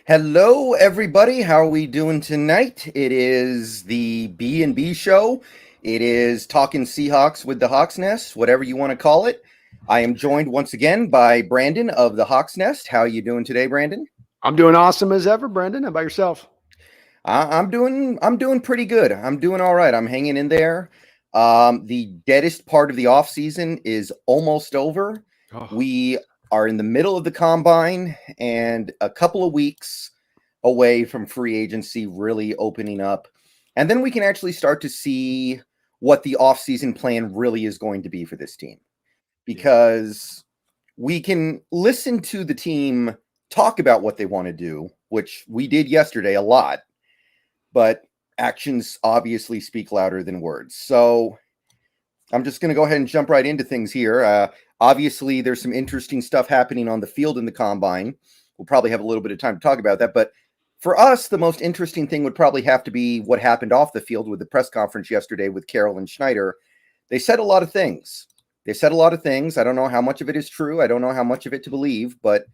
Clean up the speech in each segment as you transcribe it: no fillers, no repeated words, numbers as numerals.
Hello, everybody. How are we doing tonight? It is the B&B show. It is Talking Seahawks with the Hawks Nest, whatever you want to call it. I am joined once again by Brandon of the Hawks Nest. How are you doing today, Brandon? I'm doing awesome as ever, Brendan. How about yourself? I'm doing pretty good. I'm doing all right. I'm hanging in there. The deadest part of the off season is almost over. Oh, We are in the middle of the combine and a couple of weeks away from free agency really opening up. And then we can actually start to see what the offseason plan really is going to be for this team. yeah. Because we can listen to the team talk about what they want to do, which we did yesterday a lot, but actions obviously speak louder than words. So I'm just going to go ahead and jump right into things here. Obviously, there's some interesting stuff happening on the field in the combine. We'll probably have a little bit of time to talk about that. But for us, the most interesting thing would probably have to be what happened off the field with the press conference yesterday with Carroll and Schneider. They said a lot of things. I don't know how much of it is true. I don't know how much of it to believe, but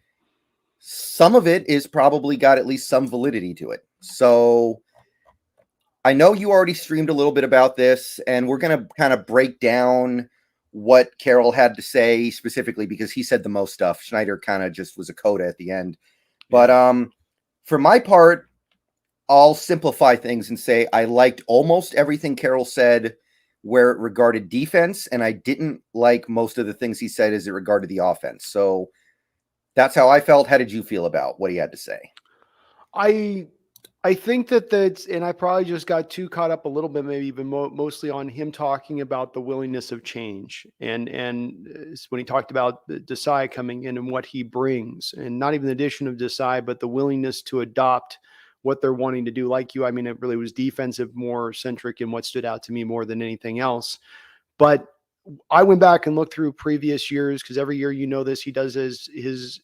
some of it is probably got at least some validity to it. So I know you already streamed a little bit about this, and we're going to kind of break down what Carroll had to say specifically because he said the most stuff. Schneider kind of just was a coda at the end. But for my part, I'll simplify things and say I liked almost everything Carroll said where it regarded defense, and I didn't like most of the things he said as it regarded the offense. So that's how I felt. How did you feel about what he had to say? I I think that's, and I probably just got too caught up a little bit, maybe even mostly on him talking about the willingness of change, and when he talked about Desai coming in and what he brings, and not even the addition of Desai, but the willingness to adopt what they're wanting to do. Like you, I mean, it really was defensive more centric in what stood out to me more than anything else. But I went back and looked through previous years because every year, you know, this he does his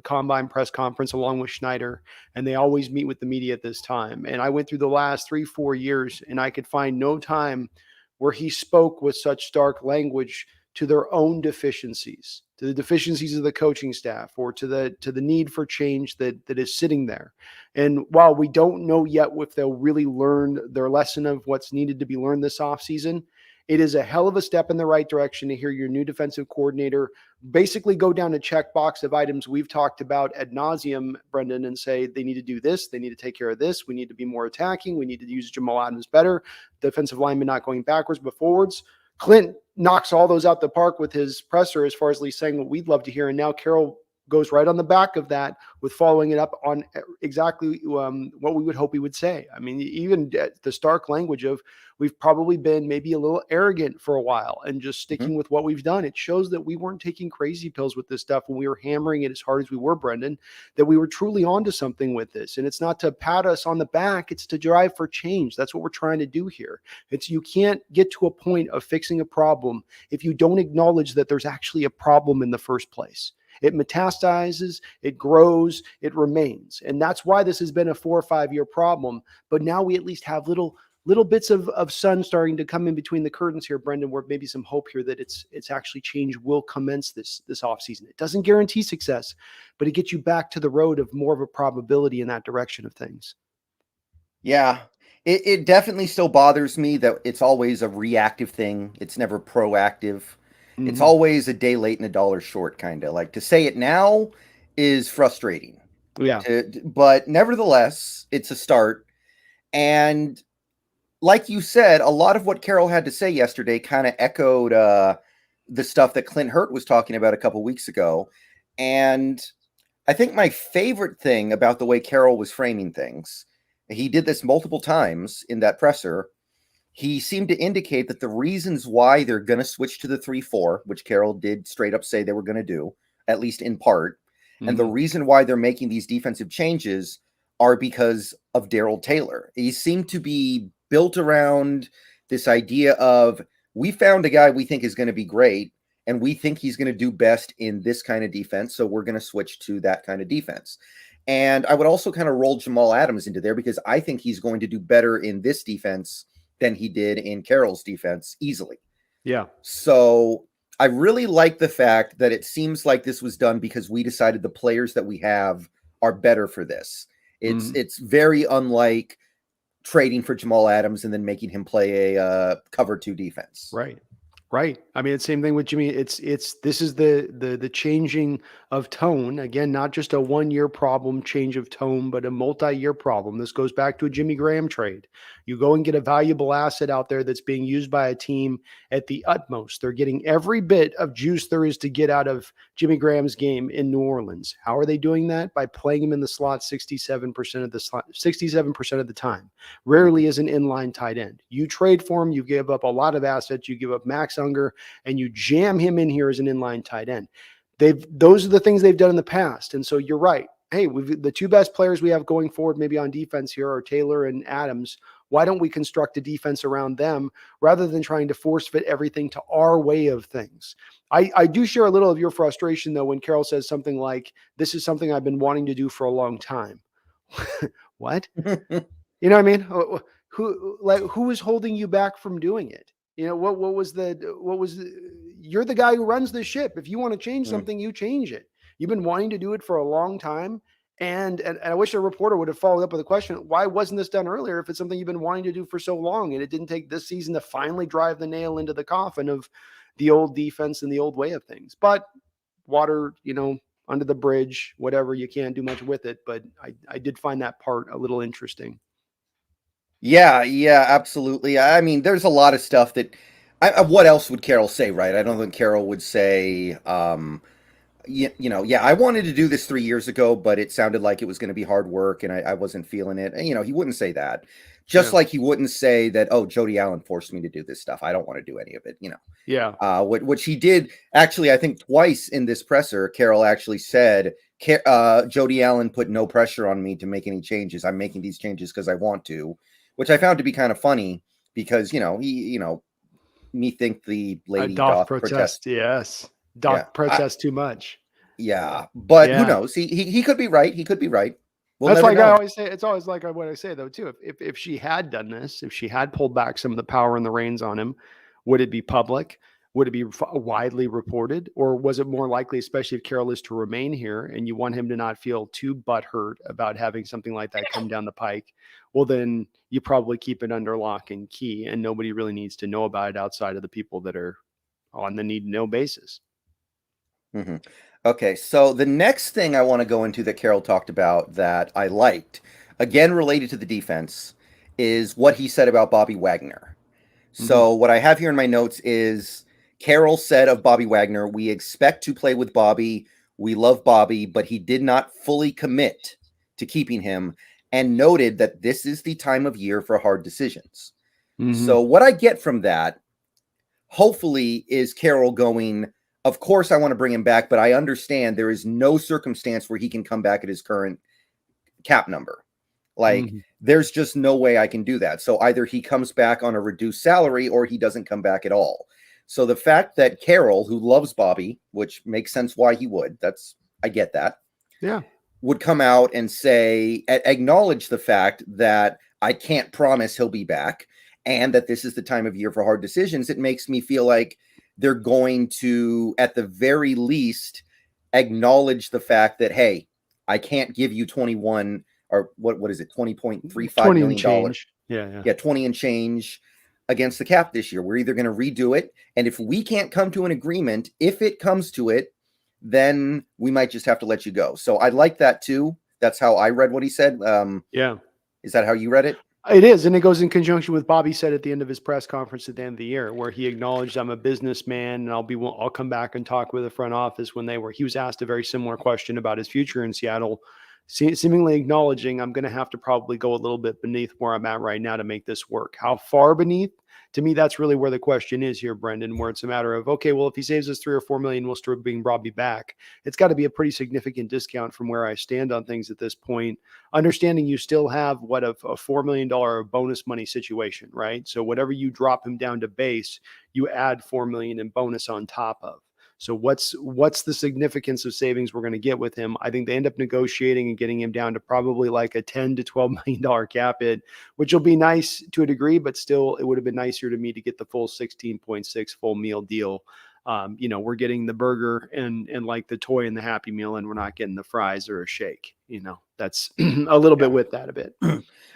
combine press conference along with Schneider, and they always meet with the media at this time. And I went through the last 3-4 years, and I could find no time where he spoke with such stark language to their own deficiencies, to the deficiencies of the coaching staff, or to the need for change that is sitting there. And while we don't know yet if they'll really learn their lesson of what's needed to be learned this offseason, it is a hell of a step in the right direction to hear your new defensive coordinator basically go down a checkbox of items we've talked about ad nauseum, Brendan, and say they need to do this, they need to take care of this, we need to be more attacking, we need to use Jamal Adams better, defensive lineman not going backwards but forwards. Clint knocks all those out the park with his presser as far as at least saying what we'd love to hear, and now Carroll goes right on the back of that with following it up on exactly what we would hope he would say. I mean, even the stark language of we've probably been maybe a little arrogant for a while and just Mm-hmm. sticking with what we've done. It shows that we weren't taking crazy pills with this stuff when we were hammering it as hard as we were, Brendan, that we were truly onto something with this. And it's not to pat us on the back, it's to drive for change. That's what we're trying to do here. It's you can't get to a point of fixing a problem if you don't acknowledge that there's actually a problem in the first place. It metastasizes, it grows, it remains. And that's why this has been a 4 or 5 year problem. But now we at least have little bits of sun starting to come in between the curtains here, Brendan, where maybe some hope here that it's actually change will commence this offseason. It doesn't guarantee success, but it gets you back to the road of more of a probability in that direction of things. Yeah, it definitely still bothers me that it's always a reactive thing. It's never proactive. It's Mm-hmm. always a day late and a dollar short, kind of. Like to say it now is frustrating. Yeah. But nevertheless, it's a start. And like you said, a lot of what Carroll had to say yesterday kind of echoed the stuff that Clint Hurt was talking about a couple weeks ago. And I think my favorite thing about the way Carroll was framing things, he did this multiple times in that presser. He seemed to indicate that the reasons why they're going to switch to the 3-4, which Carroll did straight up say they were going to do, at least in part, and the Mm-hmm. reason why they're making these defensive changes are because of Daryl Taylor. He seemed to be built around this idea of we found a guy we think is going to be great, and we think he's going to do best in this kind of defense, so we're going to switch to that kind of defense. And I would also kind of roll Jamal Adams into there because I think he's going to do better in this defense than he did in Carroll's defense easily. Yeah. So I really like the fact that it seems like this was done because we decided the players that we have are better for this. It's very unlike trading for Jamal Adams and then making him play a cover 2 defense. Right. I mean, it's the same thing with Jimmy. This is the changing of tone. Again, not just a 1-year problem, change of tone, but a multi-year problem. This goes back to a Jimmy Graham trade. You go and get a valuable asset out there that's being used by a team at the utmost. They're getting every bit of juice there is to get out of Jimmy Graham's game in New Orleans. How are they doing that? By playing him in the slot 67% of the time. Rarely as an inline tight end. You trade for him, you give up a lot of assets, you give up Max Unger, and you jam him in here as an inline tight end. Those are the things they've done in the past. And so you're right. Hey, the 2 best players we have going forward, maybe on defense here, are Taylor and Adams. Why don't we construct a defense around them rather than trying to force fit everything to our way of things? I do share a little of your frustration, though, when Carroll says something like, this is something I've been wanting to do for a long time. What? You know what I mean? Who was holding you back from doing it? You know, you're the guy who runs the ship. If you want to change something, you change it. You've been wanting to do it for a long time. And I wish a reporter would have followed up with a question. Why wasn't this done earlier if it's something you've been wanting to do for so long? And it didn't take this season to finally drive the nail into the coffin of the old defense and the old way of things. But water, under the bridge, whatever, you can't do much with it. But I did find that part a little interesting. Yeah, absolutely. I mean, there's a lot of stuff that what else would Carroll say, right? I don't think Carroll would say, I wanted to do this 3 years ago, but it sounded like it was going to be hard work and I wasn't feeling it. And, he wouldn't say that. Just like he wouldn't say that, oh, Jody Allen forced me to do this stuff. I don't want to do any of it, Yeah. Which he did actually, I think twice in this presser, Carroll actually said, Jody Allen put no pressure on me to make any changes. I'm making these changes because I want to, which I found to be kind of funny because, me think the lady doth protest. Yes. Protest too much. Yeah. But who knows? He could be right. He could be right. That's like I always say. It's always like what I say, though, too. If she had done this, if she had pulled back some of the power and the reins on him, would it be public? Would it be widely reported? Or was it more likely, especially if Carroll is to remain here and you want him to not feel too butthurt about having something like that come down the pike? Well, then you probably keep it under lock and key and nobody really needs to know about it outside of the people that are on the need to know basis. Mm-hmm. Okay, so the next thing I want to go into that Carroll talked about that I liked, again related to the defense, is what he said about Bobby Wagner. So what I have here in my notes is Carroll said of Bobby Wagner, we expect to play with Bobby. We love Bobby, but he did not fully commit to keeping him and noted that this is the time of year for hard decisions. So what I get from that, hopefully, is Carroll going, of course, I want to bring him back, but I understand there is no circumstance where he can come back at his current cap number. Like, there's just no way I can do that. So either he comes back on a reduced salary or he doesn't come back at all. So the fact that Carroll, who loves Bobby, which makes sense why he would, I get that. Yeah. Would come out and say, acknowledge the fact that I can't promise he'll be back and that this is the time of year for hard decisions. It makes me feel like they're going to, at the very least, acknowledge the fact that, hey, I can't give you 21 or what is it, $20.35 million. Yeah, 20 and change against the cap this year. We're either going to redo it, and if we can't come to an agreement, if it comes to it, then we might just have to let you go. So I like that too. That's how I read what he said. Is that how you read it? It is, and it goes in conjunction with Bobby said at the end of his press conference at the end of the year, where he acknowledged, I'm a businessman, and I'll come back and talk with the front office when he was asked a very similar question about his future in Seattle, seemingly acknowledging, I'm going to have to probably go a little bit beneath where I'm at right now to make this work. How far beneath? To me, that's really where the question is here, Brendan, where it's a matter of, okay, well, if he saves us $3 or $4 million, we'll start bringing Bobby back. It's got to be a pretty significant discount from where I stand on things at this point. Understanding you still have a $4 million bonus money situation, right? So whatever you drop him down to base, you add $4 million in bonus on top of. So what's the significance of savings we're going to get with him? I think they end up negotiating and getting him down to probably like a $10 to $12 million cap hit, which will be nice to a degree, but still it would have been nicer to me to get the full 16.6 full meal deal We're getting the burger and like the toy and the Happy Meal, and we're not getting the fries or a shake. That's a little bit with that a bit.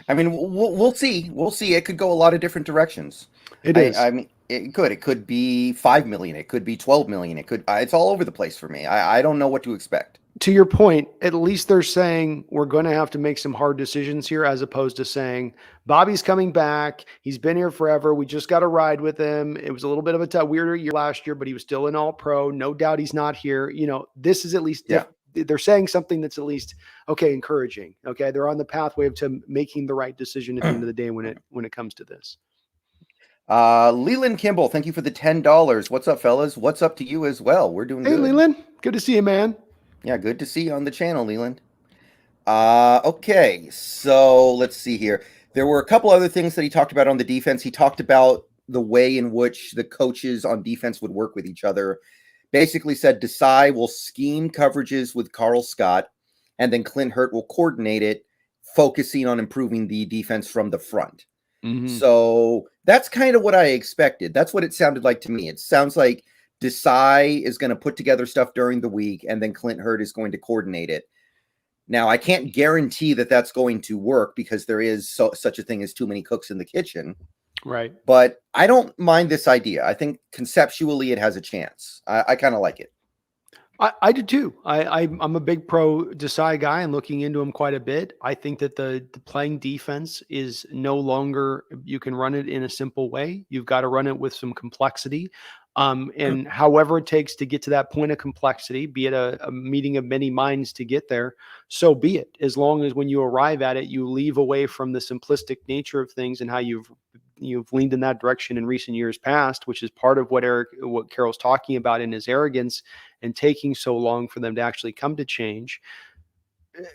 I mean, we'll see. We'll see. It could go a lot of different directions. It is. I mean, it could. It could be 5 million. It could be 12 million. It could. It's all over the place for me. I don't know what to expect. To your point, at least they're saying we're going to have to make some hard decisions here, as opposed to saying Bobby's coming back. He's been here forever. We just got to ride with him. It was a little bit of a weirder year last year, but he was still an all-pro. No doubt he's not here. This is at least they're saying something that's at least encouraging. Okay, they're on the pathway to making the right decision at the end of the day when it comes to this. Leland Kimball, thank you for the $10. What's up, fellas? What's up to you as well? We're doing good. Hey, Leland, good to see you, man. Yeah, good to see you on the channel, Leland. Okay, so let's see here. There were a couple other things that he talked about on the defense. He talked about the way in which the coaches on defense would work with each other. Basically said Desai will scheme coverages with Carl Scott, and then Clint Hurt will coordinate it, focusing on improving the defense from the front. Mm-hmm. So that's kind of what I expected. That's what it sounded like to me. It sounds like Desai is going to put together stuff during the week, and then Clint Hurt is going to coordinate it. Now, I can't guarantee that that's going to work because there is such a thing as too many cooks in the kitchen. Right. But I don't mind this idea. I think conceptually it has a chance. I kind of like it. I do too. I'm a big pro Desai guy and looking into him quite a bit. I think that the playing defense is no longer, you can run it in a simple way. You've got to run it with some complexity. And however it takes to get to that point of complexity, be it a meeting of many minds to get there, so be it. As long as when you arrive at it, you leave away from the simplistic nature of things and how you've leaned in that direction in recent years past, which is part of what Carroll's talking about in his arrogance and taking so long for them to actually come to change.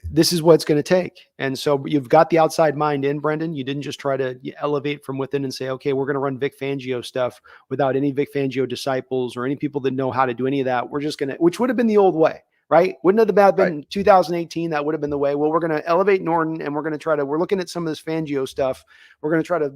This is what it's going to take. And so you've got the outside mind in, Brendan. You didn't just try to elevate from within and say, okay, we're going to run Vic Fangio stuff without any Vic Fangio disciples or any people that know how to do any of that. We're just going to, which would have been the old way, right? Wouldn't have been 2018. That would have been the way. Well, we're going to elevate Norton and we're going to we're looking at some of this Fangio stuff. We're going to try to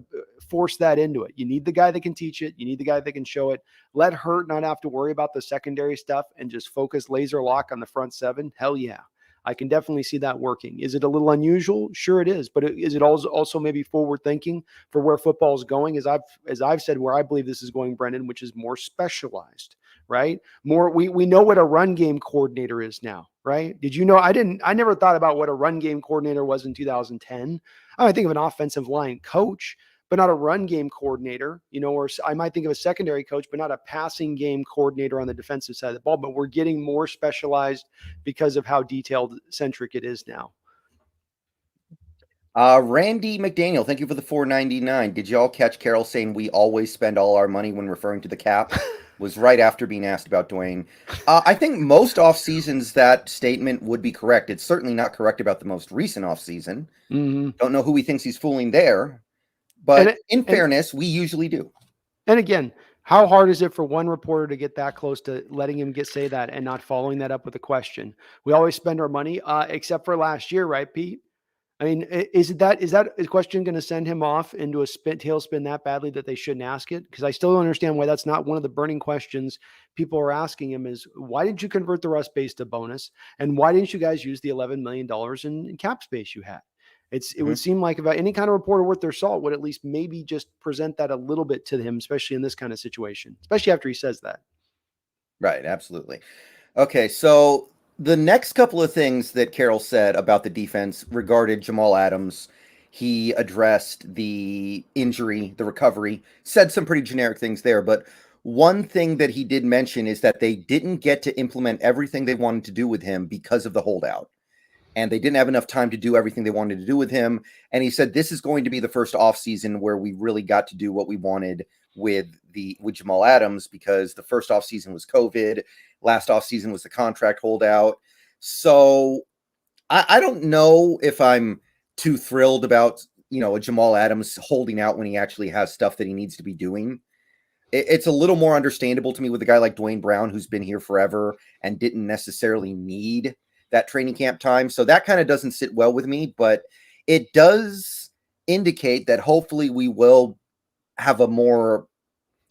force that into it. You need the guy that can teach it. You need the guy that can show it. Let Hurt not have to worry about the secondary stuff and just focus laser lock on the front seven. Hell yeah. I can definitely see that working. Is it a little unusual? Sure it is. But is it also maybe forward thinking for where football is going? As I've said, where I believe this is going, Brendan, which is more specialized, right? More, we know what a run game coordinator is now, right? Did you know? I never thought about what a run game coordinator was in 2010. I think of an offensive line coach, but not a run game coordinator, or I might think of a secondary coach, but not a passing game coordinator on the defensive side of the ball. But we're getting more specialized because of how detailed centric it is now. Randy McDaniel, thank you for the $4.99. Did y'all catch Carroll saying we always spend all our money when referring to the cap? Was right after being asked about Dwayne. I think most off seasons that statement would be correct. It's certainly not correct about the most recent off season. Mm-hmm. Don't know who he thinks he's fooling there. But in fairness, we usually do. And again, how hard is it for one reporter to get that close to letting him say that and not following that up with a question? We always spend our money, except for last year, right, Pete? I mean, is that a question going to send him off into a tailspin that badly that they shouldn't ask it? Because I still don't understand why that's not one of the burning questions people are asking him is, why did you convert the rust base to bonus? And why didn't you guys use the $11 million in cap space you had? It would seem like about any kind of reporter worth their salt would at least maybe just present that a little bit to him, especially in this kind of situation, especially after he says that. Right. Absolutely. Okay. So the next couple of things that Carroll said about the defense regarded Jamal Adams. He addressed the injury, the recovery, said some pretty generic things there. But one thing that he did mention is that they didn't get to implement everything they wanted to do with him because of the holdout. And they didn't have enough time to do everything they wanted to do with him. And he said, this is going to be the first offseason where we really got to do what we wanted with Jamal Adams, because the first offseason was COVID. Last offseason was the contract holdout. So I don't know if I'm too thrilled about, a Jamal Adams holding out when he actually has stuff that he needs to be doing. It's a little more understandable to me with a guy like Dwayne Brown, who's been here forever and didn't necessarily need that training camp time. So that kind of doesn't sit well with me, but it does indicate that hopefully we will have a more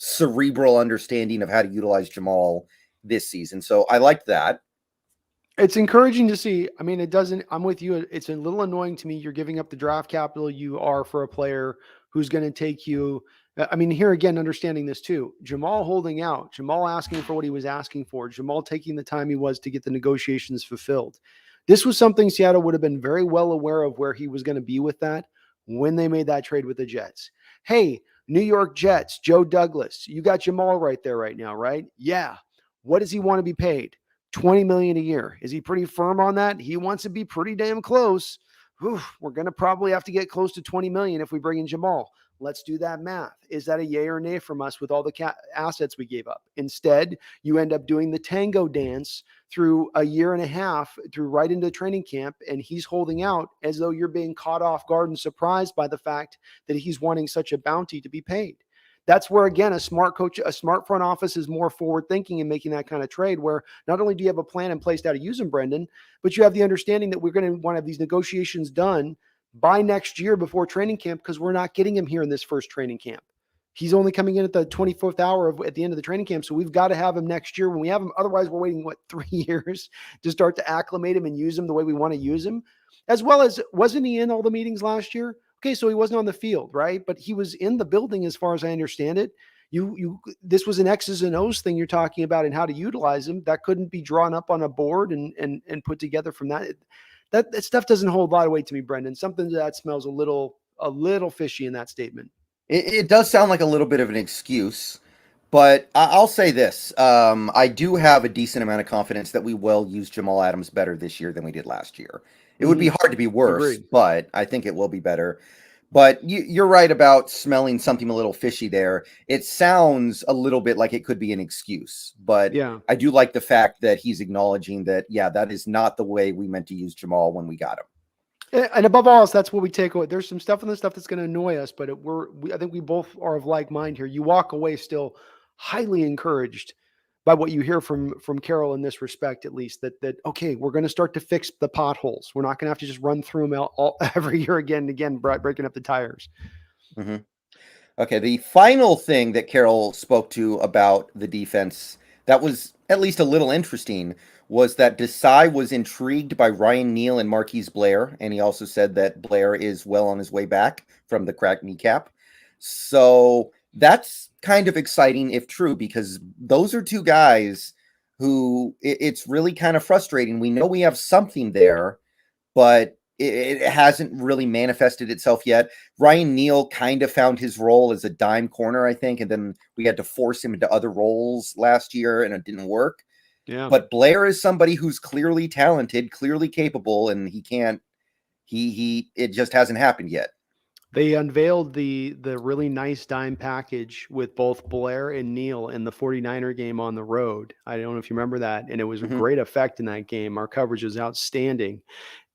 cerebral understanding of how to utilize Jamal this season. So I liked that. It's encouraging to see. I mean, I'm with you. It's a little annoying to me. You're giving up the draft capital you are for a player who's going to take you. I mean, here again, understanding this too. Jamal holding out, Jamal asking for what he was asking for, Jamal taking the time he was to get the negotiations fulfilled. This was something Seattle would have been very well aware of where he was going to be with that when they made that trade with the Jets. Hey, New York Jets, Joe Douglas, you got Jamal right there right now, right? Yeah. What does he want to be paid? $20 million a year. Is he pretty firm on that? He wants to be pretty damn close. Whew, we're going to probably have to get close to 20 million if we bring in Jamal. Let's do that math. Is that a yay or nay from us with all the assets we gave up? Instead, you end up doing the tango dance through a year and a half, through right into training camp, and he's holding out as though you're being caught off guard and surprised by the fact that he's wanting such a bounty to be paid. That's where, again, a smart coach, a smart front office is more forward thinking in making that kind of trade, where not only do you have a plan in place how to use him, Brendan, but you have the understanding that we're going to want to have these negotiations done by next year before training camp, because we're not getting him here in this first training camp. He's only coming in at the 24th hour at the end of the training camp. So we've got to have him next year when we have him. Otherwise, we're waiting, 3 years to start to acclimate him and use him the way we want to use him. As well as, wasn't he in all the meetings last year? Okay, so he wasn't on the field, right? But he was in the building as far as I understand it. This was an X's and O's thing you're talking about and how to utilize him. That couldn't be drawn up on a board and put together from that. That stuff doesn't hold a lot of weight to me, Brendan. Something that smells a little fishy in that statement. It does sound like a little bit of an excuse, but I'll say this. I do have a decent amount of confidence that we will use Jamal Adams better this year than we did last year. It would be hard to be worse, but I think it will be better. But you're right about smelling something a little fishy there. It sounds a little bit like it could be an excuse, but yeah. I do like the fact that he's acknowledging that, yeah, that is not the way we meant to use Jamal when we got him. And above all else, that's what we take away. There's some stuff in this stuff that's going to annoy us, but I think we both are of like mind here. You walk away still highly encouraged by what you hear from Carroll in this respect, at least, that okay, we're going to start to fix the potholes. We're not going to have to just run through them every year again and again, breaking up the tires. Mm-hmm. Okay, the final thing that Carroll spoke to about the defense that was at least a little interesting was that Desai was intrigued by Ryan Neal and Marquis Blair, and he also said that Blair is well on his way back from the cracked kneecap. So that's kind of exciting if true, because those are two guys who it's really kind of frustrating. We know we have something there, but it hasn't really manifested itself yet. Ryan Neal kind of found his role as a dime corner, I think, and then we had to force him into other roles last year, and it didn't work. Yeah. But Blair is somebody who's clearly talented, clearly capable, and it just hasn't happened yet. They unveiled the really nice dime package with both Blair and Neal in the 49er game on the road. I don't know if you remember that. And it was a great effect in that game. Our coverage was outstanding.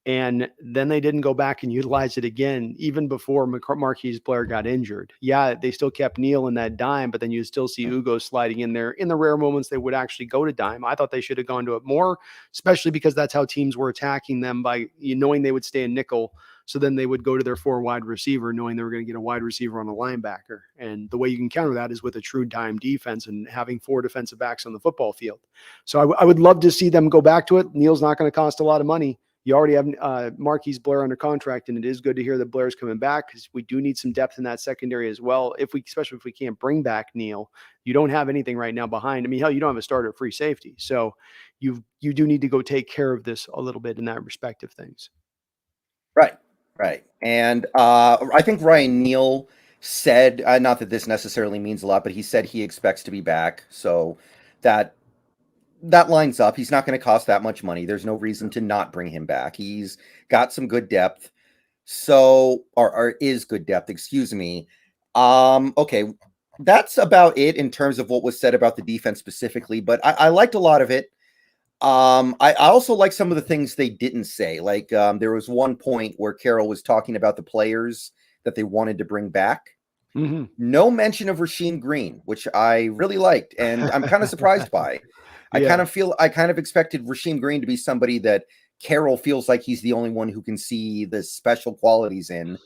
And then they didn't go back and utilize it again, even before Marquis Blair got injured. Yeah, they still kept Neal in that dime, but then you still see Ugo sliding in there. In the rare moments they would actually go to dime, I thought they should have gone to it more, especially because that's how teams were attacking them, by knowing they would stay in nickel. So then they would go to their 4 wide receiver, knowing they were going to get a wide receiver on a linebacker. And the way you can counter that is with a true dime defense and having 4 defensive backs on the football field. So I would love to see them go back to it. Neal's not going to cost a lot of money. You already have Marquis Blair under contract, and it is good to hear that Blair's coming back, because we do need some depth in that secondary as well. Especially if we can't bring back Neal, you don't have anything right now behind. I mean, hell, you don't have a starter at free safety. So you do need to go take care of this a little bit in that respect of things. Right. And I think Ryan Neal said, not that this necessarily means a lot, but he said he expects to be back. So that lines up. He's not going to cost that much money. There's no reason to not bring him back. He's got some good depth. So, or is good depth, excuse me. Okay. That's about it in terms of what was said about the defense specifically, but I liked a lot of it. I also like some of the things they didn't say. Like, there was one point where Carroll was talking about the players that they wanted to bring back. Mm-hmm. No mention of Rasheed Green, which I really liked, and I'm kind of surprised by. I kind of expected Rasheed Green to be somebody that Carroll feels like he's the only one who can see the special qualities in,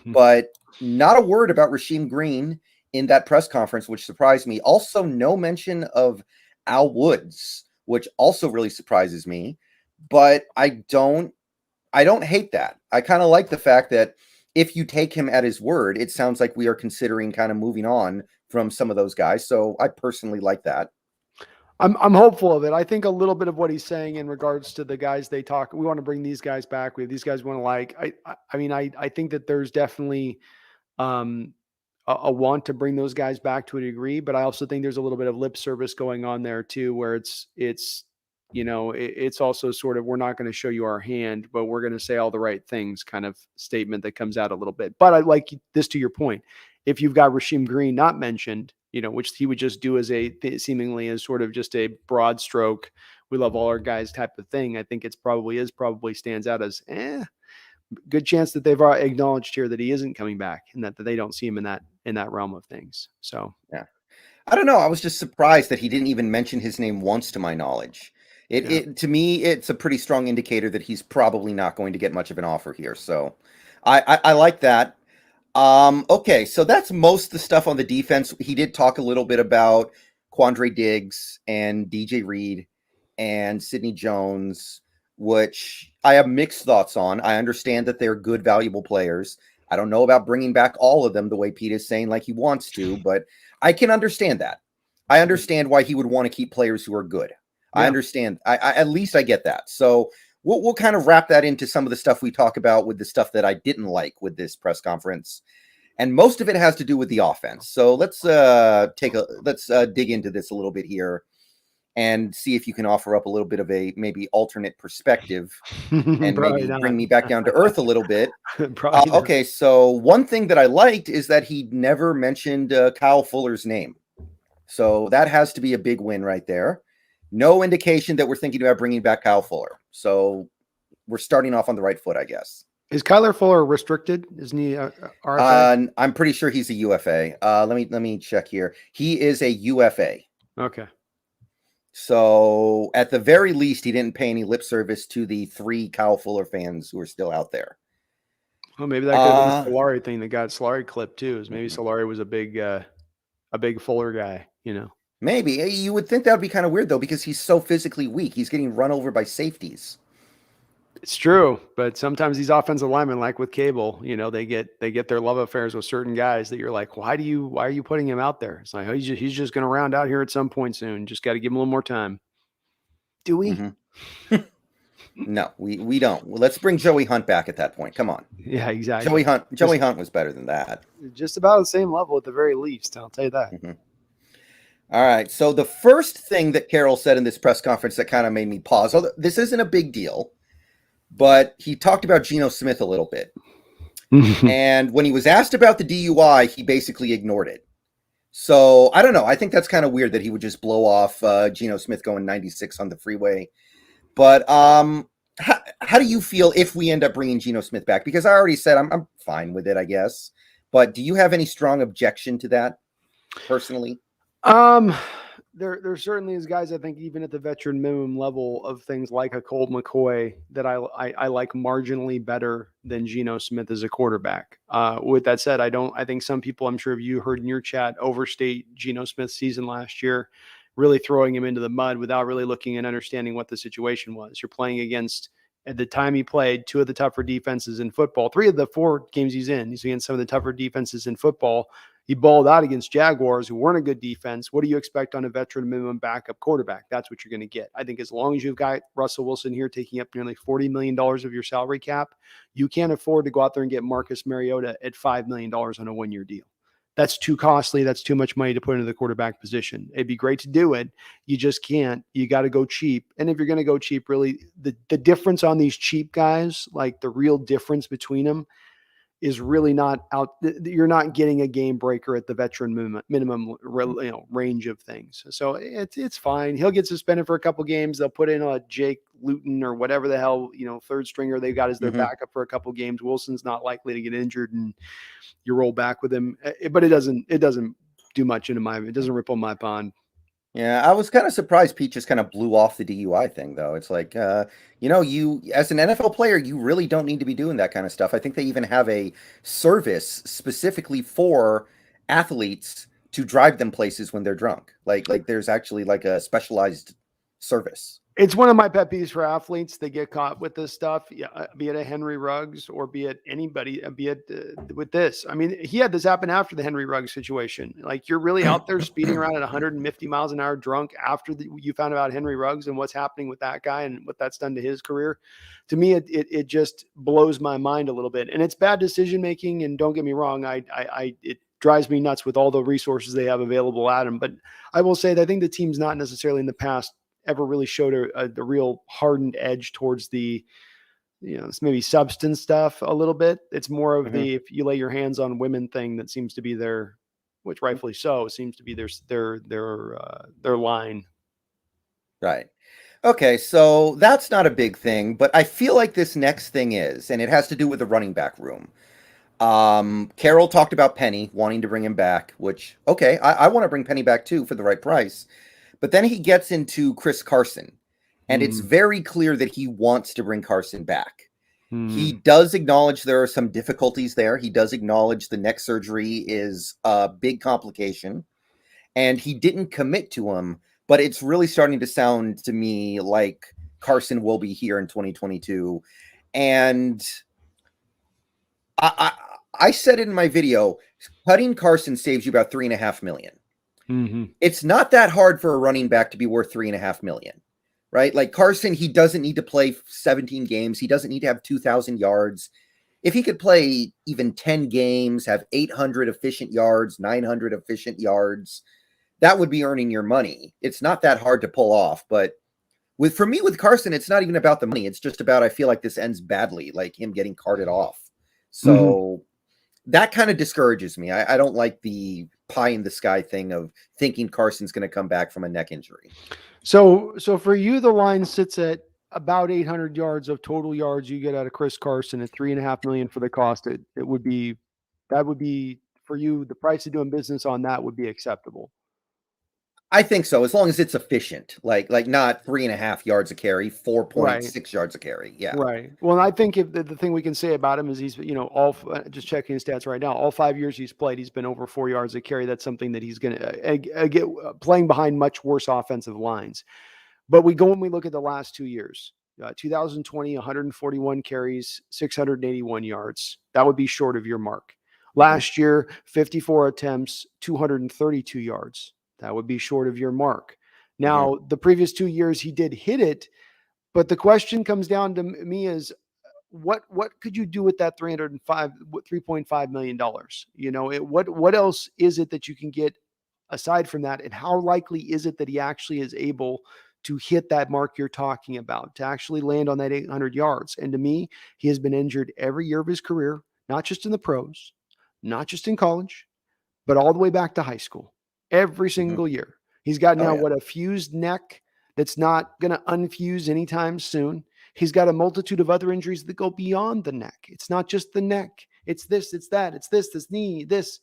but not a word about Rasheed Green. in that press conference, which surprised me. Also, no mention of Al Woods, which also really surprises me. But I don't hate that. I kind of like the fact that if you take him at his word, it sounds like we are considering kind of moving on from some of those guys. So I personally like that. I'm hopeful of it. I think a little bit of what he's saying in regards to the guys they talk, we want to bring these guys back. We have these guys we want to like. I think that there's definitely a want to bring those guys back to a degree, but I also think there's a little bit of lip service going on there too, where it's also sort of, we're not going to show you our hand, but we're going to say all the right things kind of statement that comes out a little bit. But I like this, to your point. If you've got Rasheem Green not mentioned, which he would just do as seemingly as sort of just a broad stroke, we love all our guys type of thing. I think probably stands out as good chance that they've acknowledged here that he isn't coming back and that they don't see him in that realm of things. So, yeah, I don't know. I was just surprised that he didn't even mention his name once, to my knowledge. It to me, it's a pretty strong indicator that he's probably not going to get much of an offer here. So I like that. Okay, so that's most of the stuff on the defense. He did talk a little bit about Quandre Diggs and DJ Reed and Sidney Jones, which I have mixed thoughts on. I understand that they're good, valuable players. I don't know about bringing back all of them the way Pete is saying like he wants to, but I can understand that. I understand why he would want to keep players who are good. Yeah. I understand. I at least I get that. So we'll kind of wrap that into some of the stuff we talk about with the stuff that I didn't like with this press conference. And most of it has to do with the offense. So let's dig into this a little bit here and see if you can offer up a little bit of a maybe alternate perspective and maybe bring me back down to earth a little bit. Okay, so one thing that I liked is that he never mentioned Kyle Fuller's name. So that has to be a big win right there. No indication that we're thinking about bringing back Kyle Fuller. So we're starting off on the right foot, I guess. Is Kyler Fuller restricted? Isn't he RFA? I'm pretty sure he's a UFA. Let me check here. He is a UFA. Okay. So at the very least, he didn't pay any lip service to the 3 Kyle Fuller fans who are still out there. Well, maybe that could have been the Solari thing that got Solari clipped too. Is maybe Solari was a big Fuller guy, Maybe. You would think that would be kind of weird, though, because he's so physically weak. He's getting run over by safeties. It's true, but sometimes these offensive linemen, like with Cable, they get their love affairs with certain guys that you're like, why are you putting him out there? It's like, oh, he's just going to round out here at some point soon. Just got to give him a little more time. Do we? Mm-hmm. No, we don't. Well, let's bring Joey Hunt back at that point. Come on. Yeah, exactly. Joey Hunt was better than that. Just about the same level at the very least. I'll tell you that. Mm-hmm. All right. So the first thing that Carroll said in this press conference that kind of made me pause, although this isn't a big deal, but he talked about Geno Smith a little bit. And when he was asked about the DUI, he basically ignored it. So I don't know. I think that's kind of weird that he would just blow off Geno Smith going 96 on the freeway. But how do you feel if we end up bringing Geno Smith back? Because I already said I'm fine with it, I guess. But do you have any strong objection to that personally? There certainly is guys, I think, even at the veteran minimum level of things like a Colt McCoy that I like marginally better than Geno Smith as a quarterback. With that said, I think some people, I'm sure you heard in your chat, overstate Geno Smith's season last year, really throwing him into the mud without really looking and understanding what the situation was. You're playing against, at the time he played, 2 of the tougher defenses in football. 3 of the 4 games he's against some of the tougher defenses in football. He balled out against Jaguars, who weren't a good defense. What do you expect on a veteran minimum backup quarterback? That's what you're going to get. I think as long as you've got Russell Wilson here taking up nearly $40 million of your salary cap, you can't afford to go out there and get Marcus Mariota at $5 million on a 1-year deal. That's too costly. That's too much money to put into the quarterback position. It'd be great to do it. You just can't. You got to go cheap. And if you're going to go cheap, really, the difference on these cheap guys, like the real difference between them, is really not out. You're not getting a game breaker at the veteran minimum range of things. So it's fine. He'll get suspended for a couple games. They'll put in a Jake Luton or whatever the hell, third stringer they've got as their backup for a couple games. Wilson's not likely to get injured and you roll back with him, but it doesn't do much it doesn't ripple my pond. Yeah, I was kind of surprised Pete just kind of blew off the DUI thing, though. It's like, you as an NFL player, you really don't need to be doing that kind of stuff. I think they even have a service specifically for athletes to drive them places when they're drunk. Like there's actually like a specialized service. It's one of my pet peeves for athletes that get caught with this stuff, be it a Henry Ruggs or be it anybody, be it with this. I mean, he had this happen after the Henry Ruggs situation. Like, you're really out there speeding around at 150 miles an hour drunk after you found out Henry Ruggs and what's happening with that guy and what that's done to his career. To me, it just blows my mind a little bit. And it's bad decision making. And don't get me wrong, it drives me nuts with all the resources they have available at him. But I will say that I think the team's not necessarily in the past ever really showed a real hardened edge towards the, maybe substance stuff a little bit. It's more of the, if you lay your hands on women thing that seems to be their, which rightfully so, seems to be their line. Right. Okay. So that's not a big thing, but I feel like this next thing is, and it has to do with the running back room. Carroll talked about Penny wanting to bring him back, which, okay, I want to bring Penny back too for the right price. But then he gets into Chris Carson, and it's very clear that he wants to bring Carson back. He does acknowledge there are some difficulties there. He does acknowledge the neck surgery is a big complication, and he didn't commit to him, but it's really starting to sound to me like Carson will be here in 2022. And I said it in my video, cutting Carson saves you about $3.5 million. It's not that hard for a running back to be worth $3.5 million, right? Like Carson, he doesn't need to play 17 games. He doesn't need to have 2,000 yards. If he could play even 10 games, have 800 efficient yards, 900 efficient yards, that would be earning your money. It's not that hard to pull off. But for me with Carson, it's not even about the money. It's just about, I feel like this ends badly, like him getting carted off. So that kind of discourages me. I don't like the pie in the sky thing of thinking Carson's going to come back from a neck injury. So for you, the line sits at about 800 yards of total yards you get out of Chris Carson at $3.5 million for the cost. That would be for you, the price of doing business on that would be acceptable. I think so, as long as it's efficient, like not 3.5 yards a carry, 4.6 yards a carry. Yeah. Right. Well, I think if the thing we can say about him is he's, just checking his stats right now, all 5 years he's played, he's been over 4 yards a carry. That's something that he's going to get playing behind much worse offensive lines. But we look at the last 2 years, 2020, 141 carries, 681 yards. That would be short of your mark. Last year, 54 attempts, 232 yards. That would be short of your mark. Now, the previous 2 years he did hit it, but the question comes down to me is what could you do with that $3.5 million? What else is it that you can get aside from that? And how likely is it that he actually is able to hit that mark you're talking about, to actually land on that 800 yards? And to me, he has been injured every year of his career, not just in the pros, not just in college, but all the way back to high school. Every single year. He's got now a fused neck that's not going to unfuse anytime soon. He's got a multitude of other injuries that go beyond the neck. It's not just the neck. It's this, it's that, it's this knee, this.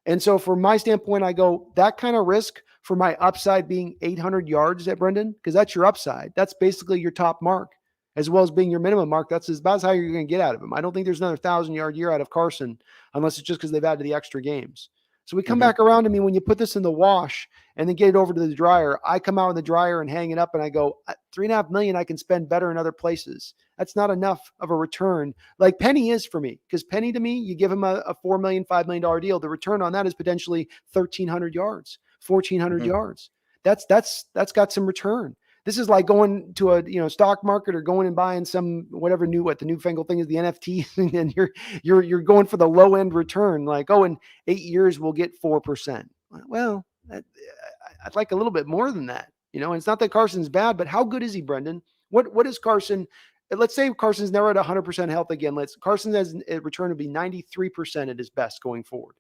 And so from my standpoint, I go, that kind of risk for my upside being 800 yards at Brendan, because that's your upside. That's basically your top mark, as well as being your minimum mark. That's about how you're going to get out of him. I don't think there's another 1,000-yard year out of Carson, unless it's just because they've added the extra games. So we come back around to me when you put this in the wash and then get it over to the dryer. I come out in the dryer and hang it up and I go, $3.5 million I can spend better in other places. That's not enough of a return like Penny is for me. Because Penny, to me, you give him a $4 million, $5 million deal. The return on that is potentially 1,300 yards, 1,400 yards. That's got some return. This is like going to a stock market or going and buying some whatever the newfangled thing is, the NFT, and you're going for the low end return. Like, in 8 years we'll get 4%. Well, I'd like a little bit more than that. And it's not that Carson's bad, but how good is he, Brendan? What is Carson? Let's say Carson's never at 100% health again. Carson has a return to be 93% at his best going forward.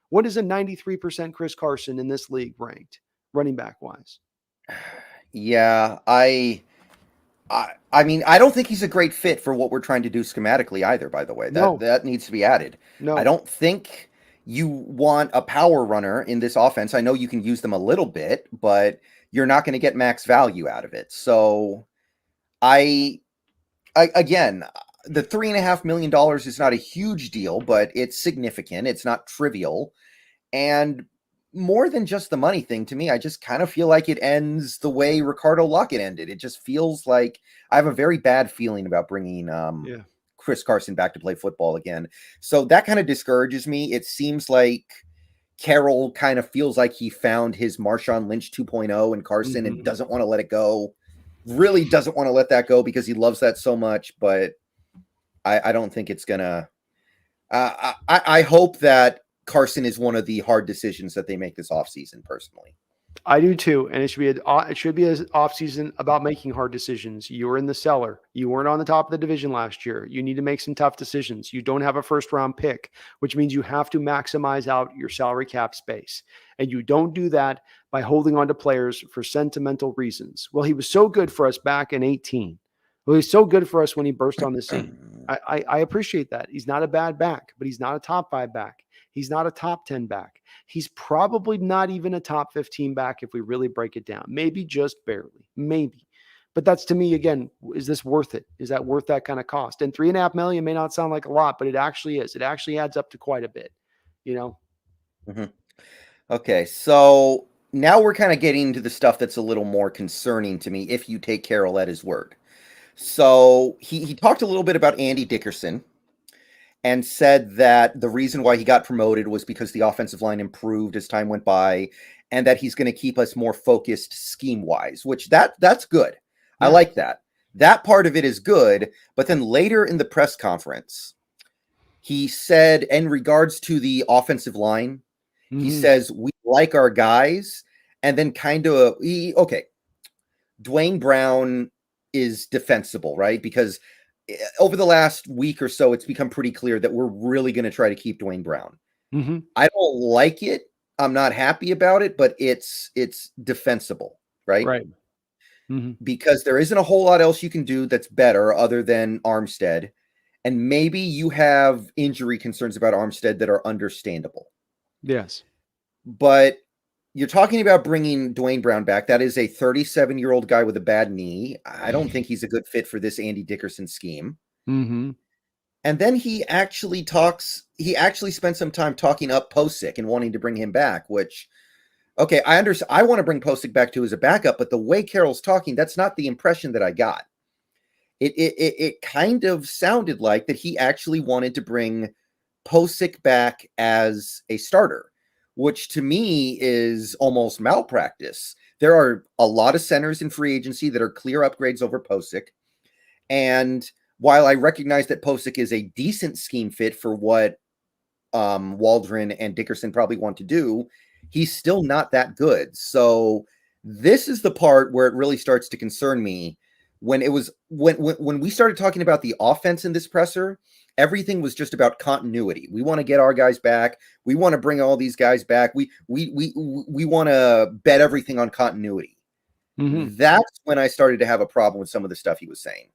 What is a 93% Chris Carson in this league ranked running back wise? Yeah, I mean, I don't think he's a great fit for what we're trying to do schematically either, by the way. That needs to be added. No. I don't think you want a power runner in this offense. I know you can use them a little bit, but you're not going to get max value out of it. So again, the $3.5 million is not a huge deal, but it's significant. It's not trivial. And more than just the money thing, to me, I just kind of feel like it ends the way Ricardo Lockett ended. It just feels like I have a very bad feeling about bringing Chris Carson back to play football again. So that kind of discourages me. It seems like Carroll kind of feels like he found his Marshawn Lynch 2.0 in Carson and doesn't want to let it go. Really doesn't want to let that go because he loves that so much. But I don't think it's going to I hope that Carson is one of the hard decisions that they make this offseason, personally. I do too, and it should be an offseason about making hard decisions. You were in the cellar. You weren't on the top of the division last year. You need to make some tough decisions. You don't have a first-round pick, which means you have to maximize out your salary cap space. And you don't do that by holding on to players for sentimental reasons. Well, he was so good for us back in 2018. Well, he's so good for us when he burst on the scene. I appreciate that. He's not a bad back, but he's not a top 5 back. He's not a top 10 back. He's probably not even a top 15 back if we really break it down. Maybe just barely. Maybe. But that's, to me, again, is this worth it? Is that worth that kind of cost? And $3.5 million may not sound like a lot, but it actually is. It actually adds up to quite a bit, you know? Okay, so now we're kind of getting into the stuff that's a little more concerning to me if you take Carroll at his word. So he talked a little bit about Andy Dickerson and said that the reason why he got promoted was because the offensive line improved as time went by, and that he's going to keep us more focused scheme-wise, which that's good. Yeah. I like that. That part of it is good, but then later in the press conference, he said, in regards to the offensive line, he says, we like our guys, and then Dwayne Brown is defensible, right? Because over the last week or so, it's become pretty clear that we're really going to try to keep Dwayne Brown. I don't like it. I'm not happy about it, but it's defensible, right? Right. Because there isn't a whole lot else you can do that's better other than Armstead. And maybe you have injury concerns about Armstead that are understandable. Yes. But you're talking about bringing Dwayne Brown back. That is a 37-year-old guy with a bad knee. I don't think he's a good fit for this Andy Dickerson scheme. And then he actually spent some time talking up Posick and wanting to bring him back, which, okay, I understand. I want to bring Posick back too as a backup, but the way Carroll's talking, that's not the impression that I got. It kind of sounded like that he actually wanted to bring Posick back as a starter, which to me is almost malpractice. There are a lot of centers in free agency that are clear upgrades over Posick. And while I recognize that Posick is a decent scheme fit for what Waldron and Dickerson probably want to do, he's still not that good. So this is the part where it really starts to concern me. When we started talking about the offense in this presser, everything was just about continuity. We want to get our guys back. We want to bring all these guys back. We want to bet everything on continuity. That's when I started to have a problem with some of the stuff he was saying.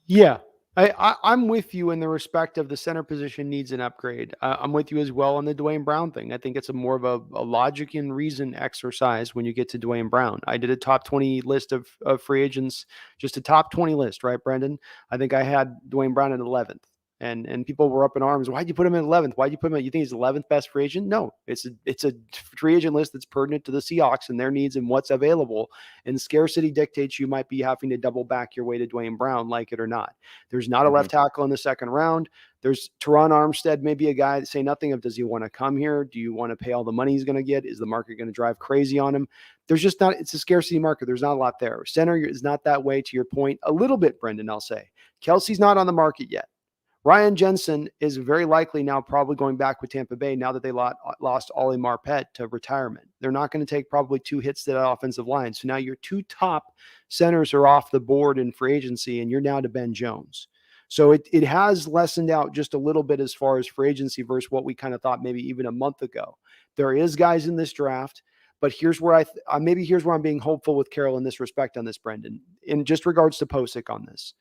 Yeah, I'm with you in the respect of the center position needs an upgrade. I'm with you as well on the Dwayne Brown thing. I think it's more of a logic and reason exercise when you get to Dwayne Brown. I did a top 20 list of free agents, just a top 20 list, right, Brendan? I think I had Dwayne Brown at 11th. And people were up in arms. Why'd you put him in 11th? Why'd you put him at, you think he's 11th best free agent? No, it's a free agent list that's pertinent to the Seahawks and their needs and what's available. And scarcity dictates you might be having to double back your way to Dwayne Brown, like it or not. There's not a left tackle in the second round. There's Teron Armstead, maybe a guy that say nothing of, does he want to come here? Do you want to pay all the money he's going to get? Is the market going to drive crazy on him? There's just not, it's a scarcity market. There's not a lot there. Center is not that way, to your point. A little bit, Brendan, I'll say. Kelsey's not on the market yet. Ryan Jensen is very likely now probably going back with Tampa Bay now that they lost Ollie Marpet to retirement. They're not going to take probably 2 hits to that offensive line. So now your 2 top centers are off the board in free agency, and you're down to Ben Jones. So it has lessened out just a little bit as far as free agency versus what we kind of thought maybe even a month ago. There is guys in this draft, but here's where here's where I'm being hopeful with Carroll in this respect on this, Brendan, in just regards to Posick on this.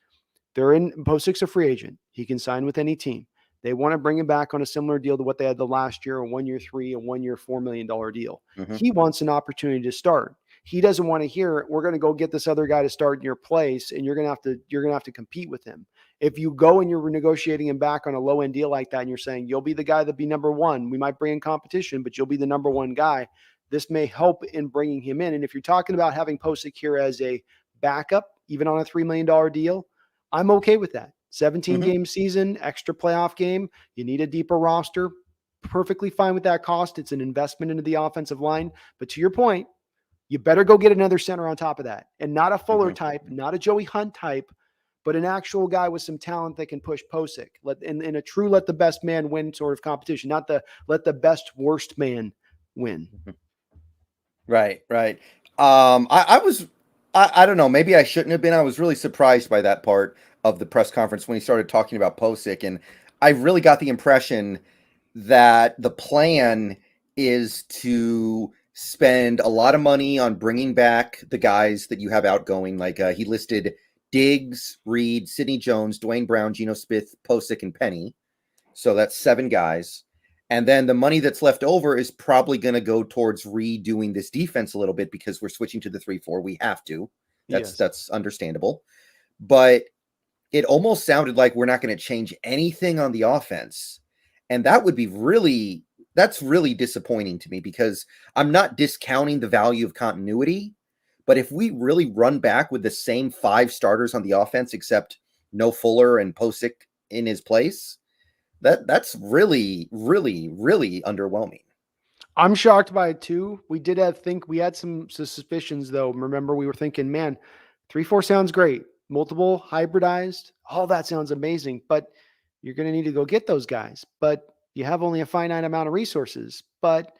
Posick's a free agent. He can sign with any team. They want to bring him back on a similar deal to what they had the last year, a 1-year $3 and 1-year $4 million deal. He wants an opportunity to start. He doesn't want to hear, we're going to go get this other guy to start in your place, and you're going to have to compete with him. if you go and you're negotiating him back on a low end deal like that, and you're saying you'll be the guy that be number one, we might bring in competition, but you'll be the number one guy. This may help in bringing him in. And if you're talking about having Posick here as a backup, even on a $3 million deal, I'm okay with that. 17 game season, extra playoff game. You need a deeper roster. Perfectly fine with that cost. It's an investment into the offensive line. But to your point, you better go get another center on top of that. And not a Fuller type, not a Joey Hunt type, but an actual guy with some talent that can push Posick. In a true let the best man win sort of competition, not the let the best worst man win. Right. I don't know. Maybe I shouldn't have been. I was really surprised by that part of the press conference when he started talking about Posick. And I really got the impression that the plan is to spend a lot of money on bringing back the guys that you have outgoing. Like he listed Diggs, Reed, Sidney Jones, Dwayne Brown, Geno Smith, Posick, and Penny. So that's 7 guys. And then the money that's left over is probably going to go towards redoing this defense a little bit because we're switching to the 3-4. We have to. That's understandable. But it almost sounded like we're not going to change anything on the offense. And that would be that's really disappointing to me because I'm not discounting the value of continuity. But if we really run back with the same 5 starters on the offense, except no Fuller and Posick in his place, that's really, really, really underwhelming. I'm shocked by it too. We had some suspicions though. Remember, we were thinking, man, 3-4 sounds great. Multiple hybridized, all that sounds amazing, but you're going to need to go get those guys. But you have only a finite amount of resources, but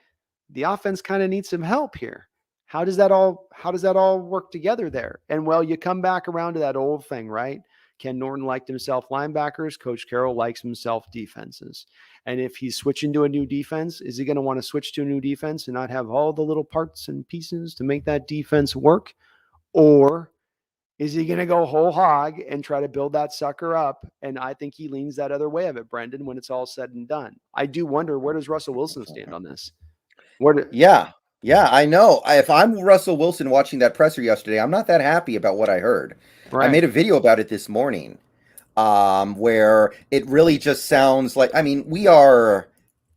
the offense kind of needs some help here. How does that all work together there? And well, you come back around to that old thing, right? Ken Norton liked himself linebackers. Coach Carroll likes himself defenses. And if he's switching to a new defense, is he going to want to switch to a new defense and not have all the little parts and pieces to make that defense work? Or is he going to go whole hog and try to build that sucker up? And I think he leans that other way of it, Brendan, when it's all said and done. I do wonder, where does Russell Wilson stand on this? Yeah, I know. If I'm Russell Wilson watching that presser yesterday, I'm not that happy about what I heard. Right. I made a video about it this morning where it really just sounds like, we are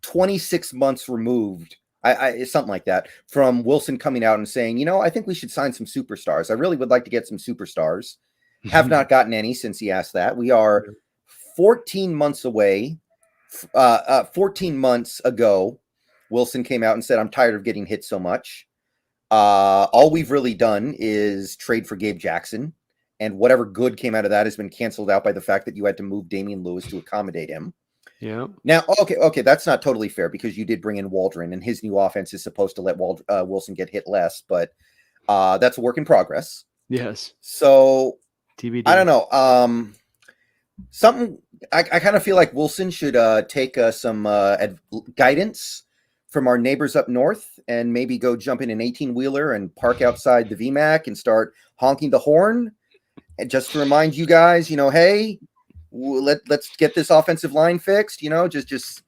26 months removed, something like that, from Wilson coming out and saying, I think we should sign some superstars. I really would like to get some superstars. Have not gotten any since he asked that. We are 14 months away. 14 months ago, Wilson came out and said, I'm tired of getting hit so much. All we've really done is trade for Gabe Jackson. And whatever good came out of that has been canceled out by the fact that you had to move Damian Lewis to accommodate him. Yeah. Now, okay, that's not totally fair because you did bring in Waldron, and his new offense is supposed to let Wilson get hit less, but that's a work in progress. Yes. So TBD. I don't know. Something I kind of feel like Wilson should take some guidance from our neighbors up north and maybe go jump in an 18-wheeler and park outside the VMAC and start honking the horn. And just to remind you guys, hey, let's get this offensive line fixed. Just